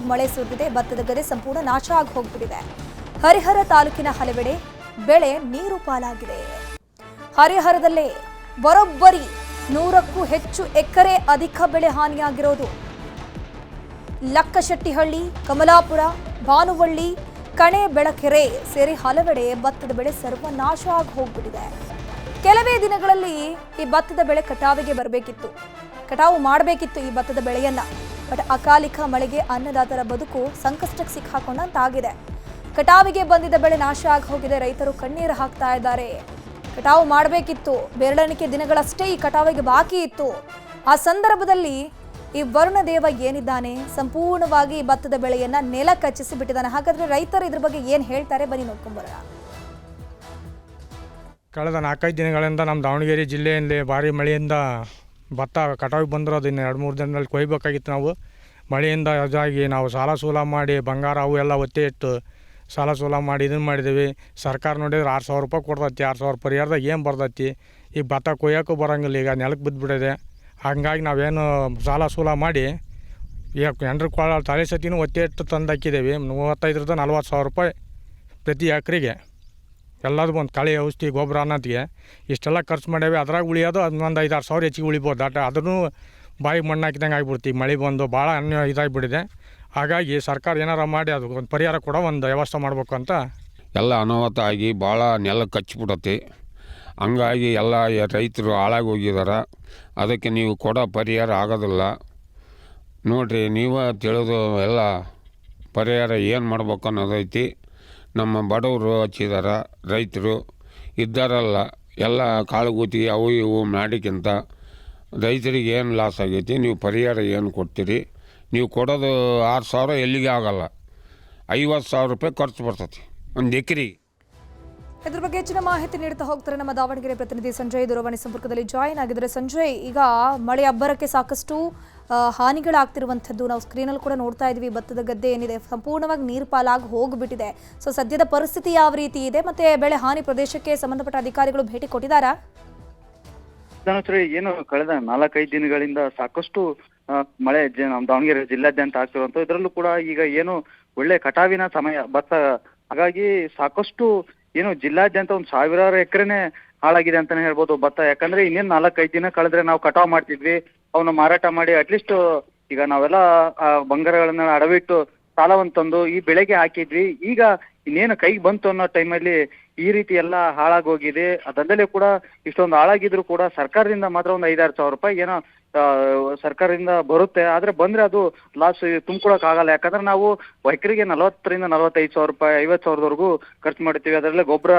ಮಳೆ ಸುರಿದಿದೆ. ಭತ್ತದ ಗದ್ದೆ ಸಂಪೂರ್ಣ ನಾಶ ಆಗಿ ಹೋಗ್ಬಿಟ್ಟಿದೆ. ಹರಿಹರ ತಾಲೂಕಿನ ಹಲವೆಡೆ ಬೆಳೆ ನೀರು ಪಾಲಾಗಿದೆ. ಹರಿಹರದಲ್ಲೇ ಬರೋಬ್ಬರಿ 100ಕ್ಕೂ ಹೆಚ್ಚು ಎಕರೆ ಅಧಿಕ ಬೆಳೆ ಹಾನಿಯಾಗಿರೋದು. ಲಕ್ಕಶೆಟ್ಟಿಹಳ್ಳಿ, ಕಮಲಾಪುರ, ಭಾನುವಳ್ಳಿ, ಕಣೆ ಬೆಳಕೆರೆ ಸೇರಿ ಹಲವೆಡೆ ಭತ್ತದ ಬೆಳೆ ಸರ್ವನಾಶ ಆಗಿ ಹೋಗ್ಬಿಟ್ಟಿದೆ. ಕೆಲವೇ ದಿನಗಳಲ್ಲಿ ಈ ಭತ್ತದ ಬೆಳೆ ಕಟಾವಿಗೆ ಬರಬೇಕಿತ್ತು, ಕಟಾವು ಮಾಡಬೇಕಿತ್ತು ಈ ಭತ್ತದ ಬೆಳೆಯನ್ನ. ಬಟ್ ಅಕಾಲಿಕ ಮಳೆಗೆ ಅನ್ನದಾತರ ಬದುಕು ಸಂಕಷ್ಟಕ್ಕೆ ಸಿಕ್ಕಾಕೊಂಡಂತಾಗಿದೆ. ಕಟಾವಿಗೆ ಬಂದಿದ್ದ ಬೆಳೆ ನಾಶ ಆಗಿ ಹೋಗಿದೆ. ರೈತರು ಕಣ್ಣೀರು ಹಾಕ್ತಾ ಇದ್ದಾರೆ. ಕಟಾವು ಮಾಡಬೇಕಿತ್ತು, ಬೆರಳೆಣಿಕೆ ದಿನಗಳಷ್ಟೇ ಈ ಕಟಾವಿಗೆ ಬಾಕಿ ಇತ್ತು. ಆ ಸಂದರ್ಭದಲ್ಲಿ ಈ ವರುಣದೇವ ಏನಿದ್ದಾನೆ ಸಂಪೂರ್ಣವಾಗಿ ಭತ್ತದ ಬೆಳೆಯನ್ನ ನೆಲ ಕಚ್ಚಿಸಿ ಬಿಟ್ಟಿದ್ದಾನೆ. ಹಾಗಾದ್ರೆ ರೈತರು ಇದ್ರ ಬಗ್ಗೆ ಏನ್ ಹೇಳ್ತಾರೆ, ಬನ್ನಿ ನೋಡ್ಕೊಂಡ್ಬರೋಣ. ಕಳೆದ 4-5 ದಿನಗಳಿಂದ ನಮ್ಮ ದಾವಣಗೆರೆ ಜಿಲ್ಲೆಯಲ್ಲಿ ಭಾರಿ ಮಳೆಯಿಂದ ಭತ್ತ ಕಟಾವಿಗೆ ಬಂದಿರೋದು. ಇನ್ನು 2-3 ದಿನದಲ್ಲಿ ಕೊಯ್ಬೇಕಾಗಿತ್ತು. ನಾವು ಮಳೆಯಿಂದ ಇದಾಗಿ ನಾವು ಸಾಲ ಸೂಲ ಮಾಡಿ ಬಂಗಾರ ಅವು ಎಲ್ಲ ಒತ್ತೆ ಇಟ್ಟು ಸಾಲ ಸೂಲ ಮಾಡಿ ಇದನ್ನು ಮಾಡಿದ್ದೀವಿ. ಸರ್ಕಾರ ನೋಡಿದ್ರೆ 6,000 ರೂಪಾಯಿ ಕೊಡ್ತೈತಿ. 6,000 ಪರಿಹಾರದಾಗ ಏನು ಬರ್ತೈತಿ? ಈಗ ಭತ್ತ ಕೊಯ್ಯೋಕ್ಕೂ ಬರೋಂಗಿಲ್ಲ, ಈಗ ನೆಲಕ್ಕೆ ಬಿದ್ದುಬಿಟ್ಟಿದೆ. ಹಾಗಾಗಿ ನಾವೇನು ಸಾಲ ಸೂಲ ಮಾಡಿ ಈಗ ಎಂಡ್ರ ಕೊಳ ತಲೆ ಸತಿನೂ ಒತ್ತೆ ಇಟ್ಟು ತಂದು ಹಾಕಿದ್ದೇವೆ. 35,000-40,000 ರೂಪಾಯಿ ಪ್ರತಿ ಎಕರೆಗೆ ಎಲ್ಲದು ಒಂದು ಕಳೆ ಔಷಧಿ ಗೊಬ್ಬರ ಅನ್ನೋತ್ತಿಗೆ ಇಷ್ಟೆಲ್ಲ ಖರ್ಚು ಮಾಡೇವೆ. ಅದ್ರಾಗ ಉಳಿಯೋದು ಅದೊಂದು 5-6 ಸಾವಿರ ಹೆಚ್ಚಿಗೆ ಉಳಿಬೋದು. ಅದನ್ನು ಬಾಯಿಗೆ ಮಣ್ಣು ಹಾಕಿದಂಗೆ ಆಗಿಬಿಡ್ತು. ಈಗ ಮಳೆ ಬಂದು ಭಾಳ ಇದಾಗಿಬಿಟ್ಟಿದೆ. ಹಾಗಾಗಿ ಸರ್ಕಾರ ಏನಾರ ಮಾಡಿ ಅದು ಒಂದು ಪರಿಹಾರ ಕೂಡ ಒಂದು ವ್ಯವಸ್ಥೆ ಮಾಡಬೇಕು ಅಂತ. ಎಲ್ಲ ಅನಾಹುತ ಆಗಿ ಭಾಳ ನೆಲ ಕಚ್ಚಿಬಿಡತ್ತೆ. ಹಂಗಾಗಿ ಎಲ್ಲ ರೈತರು ಹಾಳಾಗಿ ಹೋಗಿದ್ದಾರೆ. ಅದಕ್ಕೆ ನೀವು ಕೊಡೋ ಪರಿಹಾರ ಆಗೋದಿಲ್ಲ ನೋಡಿರಿ. ನೀವು ತಿಳಿದು ಎಲ್ಲ ಪರಿಹಾರ ಏನು ಮಾಡ್ಬೇಕು ಅನ್ನೋದೈತಿ. ನಮ್ಮ ಬಡವರು ಹಚ್ಚಿದಾರ, ರೈತರು ಇದ್ದಾರಲ್ಲ, ಎಲ್ಲ ಕಾಳುಗೂತಿ ಅವು ಇವು ಮಾಡಿಕ್ಕಿಂತ ರೈತರಿಗೆ ಏನು ಲಾಸ್ ಆಗೈತಿ, ನೀವು ಪರಿಹಾರ ಏನು ಕೊಡ್ತೀರಿ? ನೀವು ಕೊಡೋದು 6,000 ಎಲ್ಲಿಗೆ ಆಗೋಲ್ಲ, 50,000 ರೂಪಾಯಿ ಖರ್ಚು ಬರ್ತೈತಿ ಒಂದು ಎಕರೆಗೆ. ಇದ್ರ ಬಗ್ಗೆ ಹೆಚ್ಚಿನ ಮಾಹಿತಿ ನೀಡ್ತಾ ಹೋಗ್ತಾರೆ ನಮ್ಮ ದಾವಣಗೆರೆ ಪ್ರತಿನಿಧಿ ಸಂಜಯ್ ದೂರವಾಣಿ ಸಂಪರ್ಕದಲ್ಲಿ ಜಾಯಿನ್ ಆಗಿದ್ದಾರೆ. ಸಂಜಯ್, ಈಗ ಮಳೆ ಅಬ್ಬರಕ್ಕೆ ಸಾಕಷ್ಟು ಹಾನಿಗಳಾಗ್ತಿರುವಂಥದ್ದು ನಾವು ಸ್ಕ್ರೀನಲ್ಲಿ ಕೂಡ ನೋಡ್ತಾ ಇದ್ವಿ. ಭತ್ತದ ಗದ್ದೆ ಏನಿದೆ ಸಂಪೂರ್ಣವಾಗಿ ನೀರು ಪಾಲಾಗಿ ಹೋಗಿಬಿಟ್ಟಿದೆ. ಸೊ ಸದ್ಯದ ಪರಿಸ್ಥಿತಿ ಯಾವ ರೀತಿ ಇದೆ, ಮತ್ತೆ ಬೆಳೆ ಹಾನಿ ಪ್ರದೇಶಕ್ಕೆ ಸಂಬಂಧಪಟ್ಟ ಅಧಿಕಾರಿಗಳು ಭೇಟಿ ಕೊಟ್ಟಿದ್ದಾರಾ? ಏನು ಕಳೆದ 4-5 ದಿನಗಳಿಂದ ಸಾಕಷ್ಟು ಮಳೆ ನಮ್ಮ ದಾವಣಗೆರೆ ಜಿಲ್ಲಾದ್ಯಂತ ಆಗ್ತಿರುವಂತ, ಇದರಲ್ಲೂ ಕೂಡ ಈಗ ಏನು ಒಳ್ಳೆ ಕಟಾವಿನ ಸಮಯ ಭತ್ತ. ಹಾಗಾಗಿ ಸಾಕಷ್ಟು ಏನು ಜಿಲ್ಲಾದ್ಯಂತ ಒಂದು 1000 ಎಕರೆನೆ ಹಾಳಾಗಿದೆ ಅಂತಾನೆ ಹೇಳ್ಬೋದು ಭತ್ತ. ಯಾಕಂದ್ರೆ ಇನ್ನೇನು 4-5 ದಿನ ಕಳೆದ್ರೆ ನಾವು ಕಟಾವ್ ಮಾಡ್ತಿದ್ವಿ, ಅವನ್ನ ಮಾರಾಟ ಮಾಡಿ ಅಟ್ಲೀಸ್ಟ್ ಈಗ ನಾವೆಲ್ಲ ಬಂಗಾರಗಳನ್ನ ಅಡವಿಟ್ಟು ಸಾಲವನ್ನು ತಂದು ಈ ಬೆಳೆಗೆ ಹಾಕಿದ್ವಿ. ಈಗ ಇನ್ನೇನು ಕೈಗೆ ಬಂತು ಅನ್ನೋ ಟೈಮಲ್ಲಿ ಈ ರೀತಿ ಎಲ್ಲ ಹಾಳಾಗೋಗಿದೆ. ಅದಲ್ಲದೆ ಕೂಡ ಇಷ್ಟೊಂದು ಹಾಳಾಗಿದ್ರು ಕೂಡ ಸರ್ಕಾರದಿಂದ ಮಾತ್ರ ಒಂದು 5-6 ಸಾವಿರ ರೂಪಾಯಿ ಏನೋ ಸರ್ಕಾರದಿಂದ ಬರುತ್ತೆ. ಆದ್ರೆ ಬಂದ್ರೆ ಅದು ಲಾಸ್ ತುಂಬ್ಕೊಳಕ್ ಆಗಲ್ಲ. ಯಾಕಂದ್ರೆ ನಾವು ಎಕರೆಗೆ 40,000-45,000 ರೂಪಾಯಿ 50,000ವರೆಗೂ ಖರ್ಚು ಮಾಡ್ತೀವಿ. ಅದರಲ್ಲೇ ಗೊಬ್ಬರ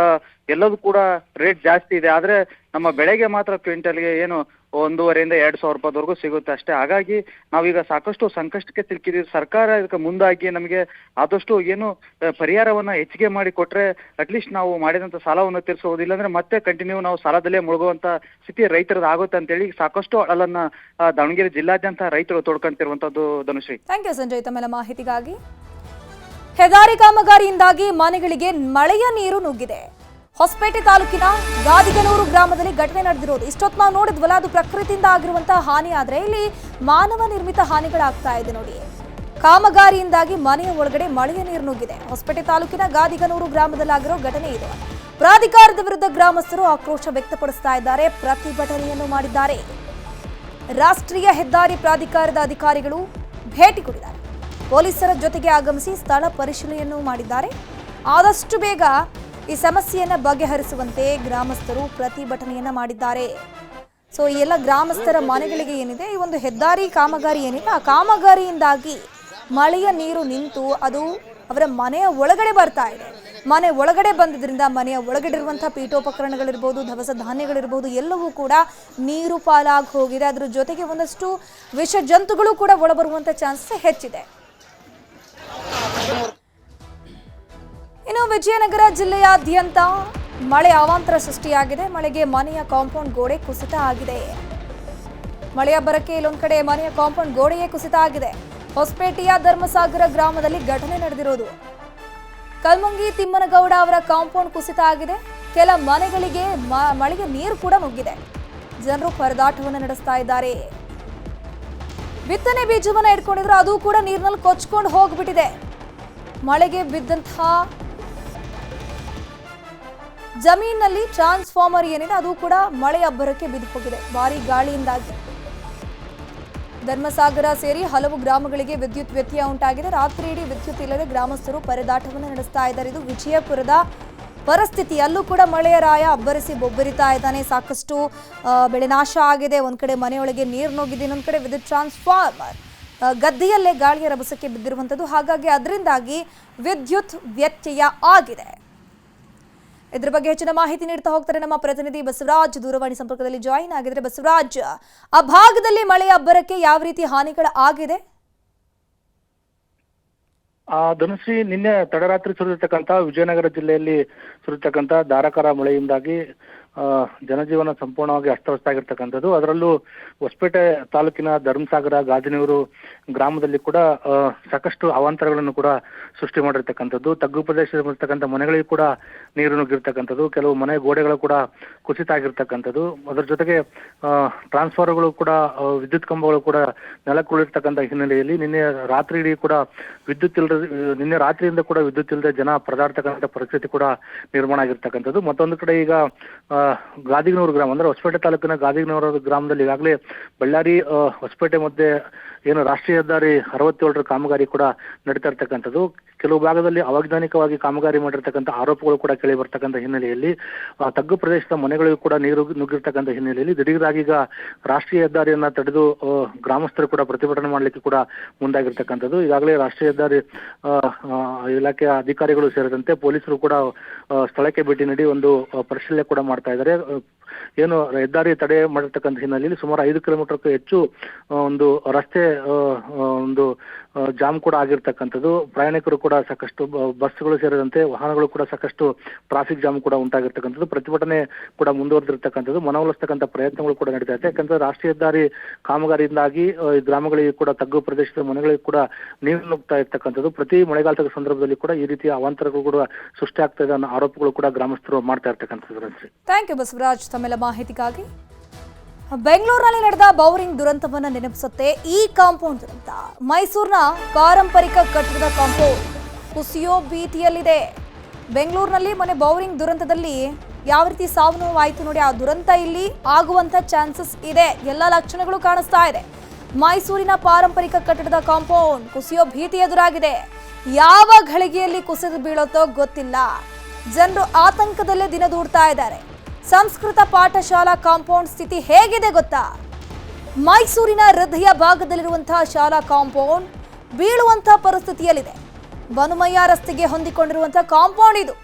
ಎಲ್ಲದೂ ಕೂಡ ರೇಟ್ ಜಾಸ್ತಿ ಇದೆ. ಆದ್ರೆ ನಮ್ಮ ಬೆಳೆಗೆ ಮಾತ್ರ ಕ್ವಿಂಟಲ್ಗೆ ಏನು 1,500-2,000 ರೂಪಾಯಿವರೆಗೂ ಸಿಗುತ್ತೆ ಅಷ್ಟೇ. ಹಾಗಾಗಿ ನಾವೀಗ ಸಾಕಷ್ಟು ಸಂಕಷ್ಟಕ್ಕೆ ಸಿಲುಕಿದ್ದೀವಿ. ಸರ್ಕಾರ ಇದಕ್ಕೆ ಮುಂದಾಗಿ ನಮಗೆ ಆದಷ್ಟು ಏನು ಪರಿಹಾರವನ್ನ ಹೆಚ್ಚಿಗೆ ಮಾಡಿ ಕೊಟ್ರೆ ಅಟ್ಲೀಸ್ಟ್ ನಾವು ಮಾಡಿದಂತ ಸಾಲವನ್ನು ತೀರಿಸಬಹುದು. ಇಲ್ಲಾಂದ್ರೆ ಮತ್ತೆ ಕಂಟಿನ್ಯೂ ನಾವು ಸಾಲದಲ್ಲೇ ಮುಳುಗುವಂತ ಸ್ಥಿತಿ ರೈತರದ್ದು ಆಗುತ್ತೆ ಅಂತೇಳಿ ಸಾಕಷ್ಟು ಅಳಲನ್ನ ದಾವಣಗೆರೆ ಜಿಲ್ಲಾದ್ಯಂತ ರೈತರು ತೋಡ್ಕೊಂತಿರುವಂತದ್ದು. ಧನುಶ್ರೀ, ಥ್ಯಾಂಕ್ ಯು ಸಂಜಯ್ ತಮ್ಮೆಲ್ಲ ಮಾಹಿತಿಗಾಗಿ. ಹೆದ್ದಾರಿ ಕಾಮಗಾರಿಯಿಂದಾಗಿ ಮನೆಗಳಿಗೆ ಮಳೆಯ ನೀರು ನುಗ್ಗಿದೆ. ಹೊಸಪೇಟೆ ತಾಲೂಕಿನ ಗಾದಿಗನೂರು ಗ್ರಾಮದಲ್ಲಿ ಘಟನೆ ನಡೆದಿರೋದು. ಇಷ್ಟೊತ್ತು ನಾವು ನೋಡಿದ್ವಲ್ಲ, ಅದು ಪ್ರಕೃತಿಯಿಂದ ಆಗಿರುವಂತಹ ಹಾನಿ. ಆದ್ರೆ ಇಲ್ಲಿ ಮಾನವ ನಿರ್ಮಿತ ಹಾನಿಗಳಾಗ್ತಾ ಇದೆ ನೋಡಿ. ಕಾಮಗಾರಿಯಿಂದಾಗಿ ಮನೆಯ ಒಳಗಡೆ ಮಳೆಯ ನೀರು ನುಗ್ಗಿದೆ. ಹೊಸಪೇಟೆ ತಾಲೂಕಿನ ಗಾದಿಗನೂರು ಗ್ರಾಮದಲ್ಲಾಗಿರೋ ಘಟನೆ ಇದು. ಪ್ರಾಧಿಕಾರದ ವಿರುದ್ಧ ಗ್ರಾಮಸ್ಥರು ಆಕ್ರೋಶ ವ್ಯಕ್ತಪಡಿಸ್ತಾ ಇದ್ದಾರೆ, ಪ್ರತಿಭಟನೆಯನ್ನು ಮಾಡಿದ್ದಾರೆ. ರಾಷ್ಟ್ರೀಯ ಹೆದ್ದಾರಿ ಪ್ರಾಧಿಕಾರದ ಅಧಿಕಾರಿಗಳು ಭೇಟಿ ಕೊಟ್ಟಿದ್ದಾರೆ. ಪೊಲೀಸರ ಜೊತೆಗೆ ಆಗಮಿಸಿ ಸ್ಥಳ ಪರಿಶೀಲನೆಯನ್ನು ಮಾಡಿದ್ದಾರೆ. ಆದಷ್ಟು ಬೇಗ ಈ ಸಮಸ್ಯೆಯನ್ನು ಬಗೆಹರಿಸುವಂತೆ ಗ್ರಾಮಸ್ಥರು ಪ್ರತಿಭಟನೆಯನ್ನ ಮಾಡಿದ್ದಾರೆ. ಸೊ ಈ ಎಲ್ಲ ಗ್ರಾಮಸ್ಥರ ಮನೆಗಳಿಗೆ ಏನಿದೆ ಈ ಒಂದು ಹೆದ್ದಾರಿ ಕಾಮಗಾರಿ ಏನಿದೆ ಆ ಕಾಮಗಾರಿಯಿಂದಾಗಿ ಮಳೆಯ ನೀರು ನಿಂತು ಅದು ಅವರ ಮನೆಯ ಒಳಗಡೆ ಬರ್ತಾ ಇದೆ. ಮನೆ ಒಳಗಡೆ ಬಂದಿದ್ದರಿಂದ ಮನೆಯ ಒಳಗಡೆ ಇರುವಂತಹ ಪೀಠೋಪಕರಣಗಳಿರ್ಬೋದು, ದವಸ ಧಾನ್ಯಗಳಿರ್ಬೋದು ಎಲ್ಲವೂ ಕೂಡ ನೀರು ಪಾಲಾಗಿ ಹೋಗಿದೆ. ಅದರ ಜೊತೆಗೆ ಒಂದಷ್ಟು ವಿಷ ಜಂತುಗಳು ಕೂಡ ಒಳಬರುವಂಥ ಚಾನ್ಸಸ್ ಹೆಚ್ಚಿದೆ. ಇನ್ನು ವಿಜಯನಗರ ಜಿಲ್ಲೆಯಾದ್ಯಂತ ಮಳೆ ಅವಾಂತರ ಸೃಷ್ಟಿಯಾಗಿದೆ. ಮಳೆಗೆ ಮನೆಯ ಕಾಂಪೌಂಡ್ ಗೋಡೆ ಕುಸಿತ ಆಗಿದೆ. ಮಳೆಯ ಬರಕ್ಕೆ ಇಲ್ಲೊಂದು ಕಡೆ ಮನೆಯ ಕಾಂಪೌಂಡ್ ಗೋಡೆಯೇ ಕುಸಿತ ಆಗಿದೆ. ಹೊಸಪೇಟೆಯ ಧರ್ಮಸಾಗರ ಗ್ರಾಮದಲ್ಲಿ ಘಟನೆ ನಡೆದಿರೋದು. ಕಲ್ಮುಂಗಿ ತಿಮ್ಮನಗೌಡ ಅವರ ಕಾಂಪೌಂಡ್ ಕುಸಿತ ಆಗಿದೆ. ಕೆಲ ಮನೆಗಳಿಗೆ ಮಳೆಗೆ ನೀರು ಕೂಡ ನುಗ್ಗಿದೆ. ಜನರು ಪರದಾಟವನ್ನು ನಡೆಸ್ತಾ ಇದ್ದಾರೆ. ಬಿತ್ತನೆ ಬೀಜವನ್ನ ಇಟ್ಕೊಂಡಿದ್ರು, ಅದು ಕೂಡ ನೀರಿನಲ್ಲಿ ಕೊಚ್ಕೊಂಡು ಹೋಗ್ಬಿಟ್ಟಿದೆ. ಮಳೆಗೆ ಬಿದ್ದಂತಹ ಜಮೀನಿನಲ್ಲಿ ಟ್ರಾನ್ಸ್ಫಾರ್ಮರ್ ಏನಿದೆ ಅದು ಕೂಡ ಮಳೆ ಅಬ್ಬರಕ್ಕೆ ಬಿದ್ದು ಹೋಗಿದೆ ಭಾರಿ ಗಾಳಿಯಿಂದಾಗಿ. ಧರ್ಮಸಾಗರ ಸೇರಿ ಹಲವು ಗ್ರಾಮಗಳಿಗೆ ವಿದ್ಯುತ್ ವ್ಯತ್ಯಯ ಉಂಟಾಗಿದೆ. ರಾತ್ರಿ ಇಡೀ ವಿದ್ಯುತ್ ಇಲ್ಲದೆ ಗ್ರಾಮಸ್ಥರು ಪರದಾಟವನ್ನು ನಡೆಸ್ತಾ ಇದ್ದಾರೆ. ಇದು ವಿಜಯಪುರದ ಪರಿಸ್ಥಿತಿ. ಅಲ್ಲೂ ಕೂಡ ಮಳೆಯ ರಾಯ ಅಬ್ಬರಿಸಿ ಬೊಬ್ಬರಿತಾ ಇದ್ದಾನೆ. ಸಾಕಷ್ಟು ಬೆಳೆ ನಾಶ ಆಗಿದೆ. ಒಂದ್ ಕಡೆ ಮನೆಯೊಳಗೆ ನೀರು ನುಗ್ಗಿದೆ, ಇನ್ನೊಂದು ಕಡೆ ವಿದ್ಯುತ್ ಟ್ರಾನ್ಸ್ಫಾರ್ಮರ್ ಗದ್ದೆಯಲ್ಲೇ ಗಾಳಿಯ ರಭಸಕ್ಕೆ ಬಿದ್ದಿರುವಂಥದ್ದು. ಹಾಗಾಗಿ ಅದರಿಂದಾಗಿ ವಿದ್ಯುತ್ ವ್ಯತ್ಯಯ ಆಗಿದೆ. ಇದರ ಬಗ್ಗೆ ಹೆಚ್ಚಿನ ಮಾಹಿತಿ ನೀಡ್ತಾ ಹೋಗ್ತಾರೆ ನಮ್ಮ ಪ್ರತಿನಿಧಿ ಬಸವರಾಜ್. ದೂರವಾಣಿ ಸಂಪರ್ಕದಲ್ಲಿ ಜಾಯಿನ್ ಆಗಿದ್ರೆ ಬಸವರಾಜ್, ಆ ಭಾಗದಲ್ಲಿ ಮಳೆಯ ಅಬ್ಬರಕ್ಕೆ ಯಾವ ರೀತಿ ಹಾನಿಗಳು ಆಗಿದೆ? ಧನುಶ್ರೀ, ನಿನ್ನೆ ತಡರಾತ್ರಿ ಸುರಿದಿರ್ತಕ್ಕಂಥ ವಿಜಯನಗರ ಜಿಲ್ಲೆಯಲ್ಲಿ ಸುರಿತಕ್ಕಂಥ ಧಾರಾಕಾರ ಮಳೆಯಿಂದಾಗಿ ಜನಜೀವನ ಸಂಪೂರ್ಣವಾಗಿ ಅಸ್ತವ್ಯಸ್ತಾಗಿರ್ತಕ್ಕಂಥದ್ದು. ಅದರಲ್ಲೂ ಹೊಸಪೇಟೆ ತಾಲೂಕಿನ ಧರ್ಮಸಾಗರ, ಗಾಜನೂರು ಗ್ರಾಮದಲ್ಲಿ ಕೂಡ ಸಾಕಷ್ಟು ಅವಾಂತರಗಳನ್ನು ಕೂಡ ಸೃಷ್ಟಿ ಮಾಡಿರ್ತಕ್ಕಂಥದ್ದು. ತಗ್ಗು ಪ್ರದೇಶದಲ್ಲಿರ್ತಕ್ಕಂಥ ಮನೆಗಳಿಗೂ ಕೂಡ ನೀರು ನುಗ್ಗಿರ್ತಕ್ಕಂಥದ್ದು. ಕೆಲವು ಮನೆ ಗೋಡೆಗಳು ಕೂಡ ಕುಸಿತ ಆಗಿರ್ತಕ್ಕಂಥದ್ದು. ಅದರ ಜೊತೆಗೆ ಟ್ರಾನ್ಸ್ಫಾರ್ಮರ್ಗಳು ಕೂಡ, ವಿದ್ಯುತ್ ಕಂಬಗಳು ಕೂಡ ನೆಲಕ್ಕುಳಿರ್ತಕ್ಕಂಥ ಹಿನ್ನೆಲೆಯಲ್ಲಿ ನಿನ್ನೆ ರಾತ್ರಿ ಇಡೀ ಕೂಡ ವಿದ್ಯುತ್ ಇಲ್ಲದೆ, ನಿನ್ನೆ ರಾತ್ರಿಯಿಂದ ಕೂಡ ವಿದ್ಯುತ್ ಇಲ್ಲದೆ ಜನ ಪರದಾಡ್ತಕ್ಕಂಥ ಪರಿಸ್ಥಿತಿ ಕೂಡ ನಿರ್ಮಾಣ ಆಗಿರ್ತಕ್ಕಂಥದ್ದು. ಮತ್ತೊಂದು ಕಡೆ ಈಗ ಗಾದಿಗನೂರು ಗ್ರಾಮ ಅಂದ್ರೆ ಹೊಸಪೇಟೆ ತಾಲೂಕಿನ ಗಾದಿಗನೂರು ಗ್ರಾಮದಲ್ಲಿ ಈಗಾಗಲೇ ಬಳ್ಳಾರಿ ಹೊಸಪೇಟೆ ಮಧ್ಯೆ ಏನು ರಾಷ್ಟ್ರೀಯ ಹೆದ್ದಾರಿ 67ರ ಕಾಮಗಾರಿ ಕೂಡ ನಡೀತಾ ಇರ್ತಕ್ಕಂಥದ್ದು. ಕೆಲವು ಭಾಗದಲ್ಲಿ ಅವೈಜ್ಞಾನಿಕವಾಗಿ ಕಾಮಗಾರಿ ಮಾಡಿರ್ತಕ್ಕಂಥ ಆರೋಪಗಳು ಕೂಡ ಕೇಳಿ ಬರ್ತಕ್ಕಂಥ ಹಿನ್ನೆಲೆಯಲ್ಲಿ ತಗ್ಗು ಪ್ರದೇಶದ ಮನೆಗಳಿಗೂ ಕೂಡ ನೀರು ನುಗ್ಗಿರ್ತಕ್ಕಂಥ ಹಿನ್ನೆಲೆಯಲ್ಲಿ ದಿಢೀರಾಗಿ ಈಗ ರಾಷ್ಟ್ರೀಯ ಹೆದ್ದಾರಿಯನ್ನ ತಡೆದು ಗ್ರಾಮಸ್ಥರು ಕೂಡ ಪ್ರತಿಭಟನೆ ಮಾಡಲಿಕ್ಕೆ ಕೂಡ ಮುಂದಾಗಿರ್ತಕ್ಕಂಥದ್ದು. ಈಗಾಗಲೇ ರಾಷ್ಟ್ರೀಯ ಹೆದ್ದಾರಿ ಇಲಾಖೆಯ ಅಧಿಕಾರಿಗಳು ಸೇರಿದಂತೆ ಪೊಲೀಸರು ಕೂಡ ಸ್ಥಳಕ್ಕೆ ಭೇಟಿ ನೀಡಿ ಒಂದು ಪರಿಶೀಲನೆ ಕೂಡ ಮಾಡ್ತಾ ಇದ್ದಾರೆ. ಏನು ಹೆದ್ದಾರಿ ತಡೆ ಮಾಡಿರ್ತಕ್ಕಂಥ ಹಿನ್ನೆಲೆಯಲ್ಲಿ ಸುಮಾರು 5 ಕಿಲೋಮೀಟರ್ಗೂ ಹೆಚ್ಚು ಒಂದು ರಸ್ತೆ ಒಂದು ಜಾಮ್ ಕೂಡ ಆಗಿರ್ತಕ್ಕಂಥದ್ದು. ಪ್ರಯಾಣಿಕರು ಕೂಡ ಸಾಕಷ್ಟು ಬಸ್ಗಳು ಸೇರಿದಂತೆ ವಾಹನಗಳು ಕೂಡ ಸಾಕಷ್ಟು ಟ್ರಾಫಿಕ್ ಜಾಮ್ ಕೂಡ ಉಂಟಾಗಿರ್ತಕ್ಕಂಥದ್ದು. ಪ್ರತಿಭಟನೆ ಕೂಡ ಮುಂದುವರೆದಿರ್ತಕ್ಕಂಥದ್ದು. ಮನವೊಲಿಸ್ತಕ್ಕಂಥ ಪ್ರಯತ್ನಗಳು ಕೂಡ ನಡೀತಾ ಇದೆ. ಯಾಕಂದ್ರೆ ರಾಷ್ಟ್ರೀಯ ಹೆದ್ದಾರಿ ಕಾಮಗಾರಿಯಿಂದಾಗಿ ಈ ಗ್ರಾಮಗಳಿಗೆ ಕೂಡ ತಗ್ಗು ಪ್ರದೇಶದ ಮನೆಗಳಿಗೆ ಕೂಡ ನೀರು ನುಗ್ತಾ ಇರ್ತಕ್ಕಂಥದ್ದು. ಪ್ರತಿ ಮಳೆಗಾಲದ ಸಂದರ್ಭದಲ್ಲಿ ಕೂಡ ಈ ರೀತಿಯ ಅವಾಂತರಗಳು ಕೂಡ ಸೃಷ್ಟಿ ಆಗ್ತಾ ಇದೆ ಅನ್ನೋ ಆರೋಪಗಳು ಕೂಡ ಗ್ರಾಮಸ್ಥರು ಮಾಡ್ತಾ ಇರ್ತಕ್ಕಂಥದ್ದು. ಥ್ಯಾಂಕ್ ಯು ಬಸವರಾಜ್ ತಮ್ಮೆಲ್ಲ ಮಾಹಿತಿಗಾಗಿ. ಬೆಂಗಳೂರಿನಲ್ಲಿ ನಡೆದ ಬೌರಿಂಗ್ ದುರಂತವನ್ನು ನೆನಪಿಸುತ್ತೆ ಈ ಕಾಂಪೌಂಡ್ ದುರಂತ. ಮೈಸೂರಿನ ಪಾರಂಪರಿಕ ಕಟ್ಟಡದ ಕಾಂಪೌಂಡ್ ಕುಸಿಯೋ ಭೀತಿಯಲ್ಲಿದೆ. ಬೆಂಗಳೂರಿನಲ್ಲಿ ಮೊನ್ನೆ ಬೌರಿಂಗ್ ದುರಂತದಲ್ಲಿ ಯಾವ ರೀತಿ ಸಾವು ನೋವಾಯಿತು ನೋಡಿ, ಆ ದುರಂತ ಇಲ್ಲಿ ಆಗುವಂತ ಚಾನ್ಸಸ್ ಇದೆ. ಎಲ್ಲ ಲಕ್ಷಣಗಳು ಕಾಣಿಸ್ತಾ ಇದೆ. ಮೈಸೂರಿನ ಪಾರಂಪರಿಕ ಕಟ್ಟಡದ ಕಾಂಪೌಂಡ್ ಕುಸಿಯೋ ಭೀತಿ ಎದುರಾಗಿದೆ. ಯಾವ ಘಳಿಗೆಯಲ್ಲಿ ಕುಸಿದು ಬೀಳುತ್ತೋ ಗೊತ್ತಿಲ್ಲ. ಜನರು ಆತಂಕದಲ್ಲೇ ದಿನ ದೂಡ್ತಾ ಇದ್ದಾರೆ. ಸಂಸ್ಕೃತ ಪಾಠಶಾಲಾ ಕಾಂಪೌಂಡ್ ಸ್ಥಿತಿ ಹೇಗಿದೆ ಗೊತ್ತಾ? ಮೈಸೂರಿನ ಹೃದಯ ಭಾಗದಲ್ಲಿರುವಂತಹ ಶಾಲಾ ಕಾಂಪೌಂಡ್ ಬೀಳುವಂತಹ ಪರಿಸ್ಥಿತಿಯಲ್ಲಿದೆ. ಬನುಮಯ್ಯ ರಸ್ತೆಗೆ ಹೊಂದಿಕೊಂಡಿರುವಂತಹ ಕಾಂಪೌಂಡ್ ಇದು.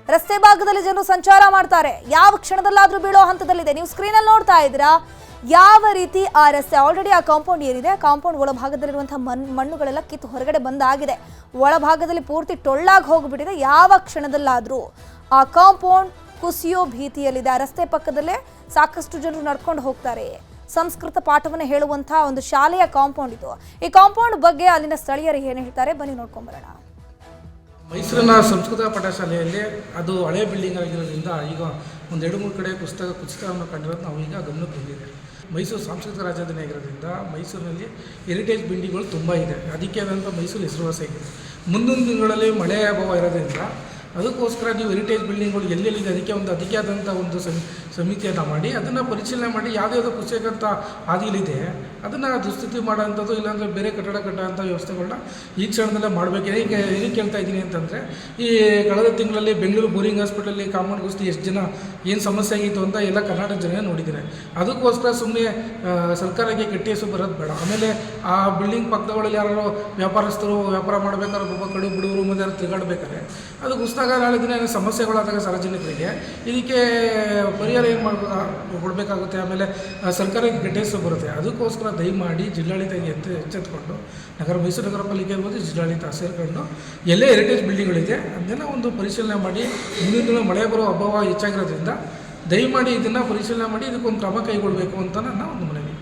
ರಸ್ತೆ ಭಾಗದಲ್ಲಿ ಜನರು ಸಂಚಾರ ಮಾಡ್ತಾರೆ. ಯಾವ ಕ್ಷಣದಲ್ಲಾದ್ರೂ ಬೀಳೋ ಹಂತದಲ್ಲಿದೆ. ನೀವು ಸ್ಕ್ರೀನಲ್ಲಿ ನೋಡ್ತಾ ಇದ್ದೀರಾ ಯಾವ ರೀತಿ ಆ ರಸ್ತೆ ಆಲ್ರೆಡಿ ಆ ಕಾಂಪೌಂಡ್ ಏನಿದೆ, ಕಾಂಪೌಂಡ್ ಒಳಭಾಗದಲ್ಲಿರುವಂತಹ ಮಣ್ಣುಗಳೆಲ್ಲ ಕಿತ್ತು ಹೊರಗಡೆ ಬಂದಾಗಿದೆ. ಒಳಭಾಗದಲ್ಲಿ ಪೂರ್ತಿ ಟೊಳ್ಳಾಗಿ ಹೋಗ್ಬಿಟ್ಟಿದೆ. ಯಾವ ಕ್ಷಣದಲ್ಲಾದ್ರೂ ಆ ಕಾಂಪೌಂಡ್ ಕುಸಿಯೋ ಭೀತಿಯಲ್ಲಿದೆ. ಆ ರಸ್ತೆ ಪಕ್ಕದಲ್ಲೇ ಸಾಕಷ್ಟು ಜನರು ನಡ್ಕೊಂಡು ಹೋಗ್ತಾರೆ. ಸಂಸ್ಕೃತ ಪಾಠವನ್ನು ಹೇಳುವಂತಹ ಒಂದು ಶಾಲೆಯ ಕಾಂಪೌಂಡ್ ಇದು. ಈ ಕಾಂಪೌಂಡ್ ಬಗ್ಗೆ ಅಲ್ಲಿನ ಸ್ಥಳೀಯರು ಏನು ಹೇಳ್ತಾರೆ ಬನ್ನಿ ನೋಡ್ಕೊಂಬರೋಣ. ಮೈಸೂರಿನ ಸಂಸ್ಕೃತ ಪಾಠಶಾಲೆಯಲ್ಲಿ ಅದು ಹಳೆ ಬಿಲ್ಡಿಂಗ್ ಆಗಿರೋದ್ರಿಂದ ಈಗ ಒಂದು 2-3 ಕಡೆ ಕುಸಿತವನ್ನು ಕಂಡಿರೋದು ನಾವು ಈಗ ಗಮನಕ್ಕೆ ಬಂದಿದೆ. ಮೈಸೂರು ಸಾಂಸ್ಕೃತಿಕ ರಾಜಧಾನಿ ಆಗಿರೋದ್ರಿಂದ ಮೈಸೂರಿನಲ್ಲಿ ಹೆರಿಟೇಜ್ ಬಿಲ್ಡಿಂಗ್ಗಳು ತುಂಬ ಇದೆ. ಅದಕ್ಕೆ ಆದಂಥ ಮೈಸೂರು ಹೆಸರುವಾಸಿಯಾಗಿದೆ. ಮುಂದಿನ ದಿನಗಳಲ್ಲಿ ಮಳೆ ಅಭಾವ ಇರೋದ್ರಿಂದ ಅದಕ್ಕೋಸ್ಕರ ನೀವು ಹೆರಿಟೇಜ್ ಬಿಲ್ಡಿಂಗ್ಗಳು ಎಲ್ಲೆಲ್ಲಿದೆ ಅದಕ್ಕೆ ಅದಕ್ಕೆ ಆದಂಥ ಒಂದು ಸಮಿತಿಯನ್ನು ಮಾಡಿ ಅದನ್ನು ಪರಿಶೀಲನೆ ಮಾಡಿ ಯಾವುದ್ಯಾವುದೋ ಕುಸಿಯಕ್ಕಂಥ ಹಾದಿಗಳಿದೆ ಅದನ್ನು ದುಸ್ಥಿತಿ ಮಾಡೋಂಥದ್ದು, ಇಲ್ಲಾಂದರೆ ಬೇರೆ ಕಟ್ಟಡ ಕಟ್ಟೋಂಥ ವ್ಯವಸ್ಥೆಗಳನ್ನ ಈ ಕ್ಷಣದಲ್ಲೇ ಮಾಡಬೇಕು. ಈಗ ಏನಕ್ಕೆ ಕೇಳ್ತಾ ಇದ್ದೀನಿ ಅಂತಂದರೆ, ಈ ಕಳೆದ ತಿಂಗಳಲ್ಲಿ ಬೆಂಗಳೂರು ಬೋರಿಂಗ್ ಹಾಸ್ಪಿಟಲಲ್ಲಿ ಕಾಂಪೌಂಡ್ ಕುಸಿದು ಎಷ್ಟು ಜನ ಏನು ಸಮಸ್ಯೆ ಆಗಿತ್ತು ಅಂತ ಎಲ್ಲ ಕರ್ನಾಟಕ ಜನ ನೋಡಿದ್ದಾರೆ. ಅದಕ್ಕೋಸ್ಕರ ಸುಮ್ಮನೆ ಸರ್ಕಾರಕ್ಕೆ ಕೆಟ್ಟ ಹೆಸರು ಬರೋದು ಬೇಡ. ಆಮೇಲೆ ಆ ಬಿಲ್ಡಿಂಗ್ ಪಕ್ಕದಲ್ಲಿ ಯಾರು ವ್ಯಾಪಾರಸ್ಥರು ವ್ಯಾಪಾರ ಮಾಡಬೇಕಾದ್ರೆ ಒಬ್ಬ ಕಡು ಬಿಡುವರು ಮತ್ತು ಯಾರು ತಿರುಗಾಡ್ಬೇಕಾದ್ರೆ ಅದು ಕುಸಿದಾಗ ನಾಳೆ ದಿನ ಸಮಸ್ಯೆಗಳಾದಾಗ ಸಾರ್ವಜನಿಕರಿಗೆ ಇದಕ್ಕೆ ಪರಿಹಾರ ಏನು ಕೊಡಬೇಕಾಗುತ್ತೆ. ಆಮೇಲೆ ಸರ್ಕಾರಕ್ಕೆ ಕೆಟ್ಟ ಹೆಸರು ಬರುತ್ತೆ. ಅದಕ್ಕೋಸ್ಕರ ದಯಮಾಡಿ ಜಿಲ್ಲಾಡಳಿತ ಎಚ್ಚೆತ್ಕೊಂಡು ಮೈಸೂರು ನಗರ ಪಾಲಿಕೆ ಇರ್ಬೋದು, ಜಿಲ್ಲಾಡಳಿತ ಸೇರಿಕೊಂಡು ಎಲ್ಲೇ ಹೆರಿಟೇಜ್ ಬಿಲ್ಡಿಂಗ್ಗಳಿದೆ ಅದನ್ನೆಲ್ಲ ಒಂದು ಪರಿಶೀಲನೆ ಮಾಡಿ, ಮುಂದಿನ ದಿನ ಮಳೆ ಬರೋ ಅಭಾವ ಹೆಚ್ಚಾಗಿರೋದ್ರಿಂದ ದಯಮಾಡಿ ಇದನ್ನು ಪರಿಶೀಲನೆ ಮಾಡಿ ಇದಕ್ಕೊಂದು ಕ್ರಮ ಕೈಗೊಳ್ಳಬೇಕು ಅಂತ ನನ್ನ ಒಂದು ಮನವಿ.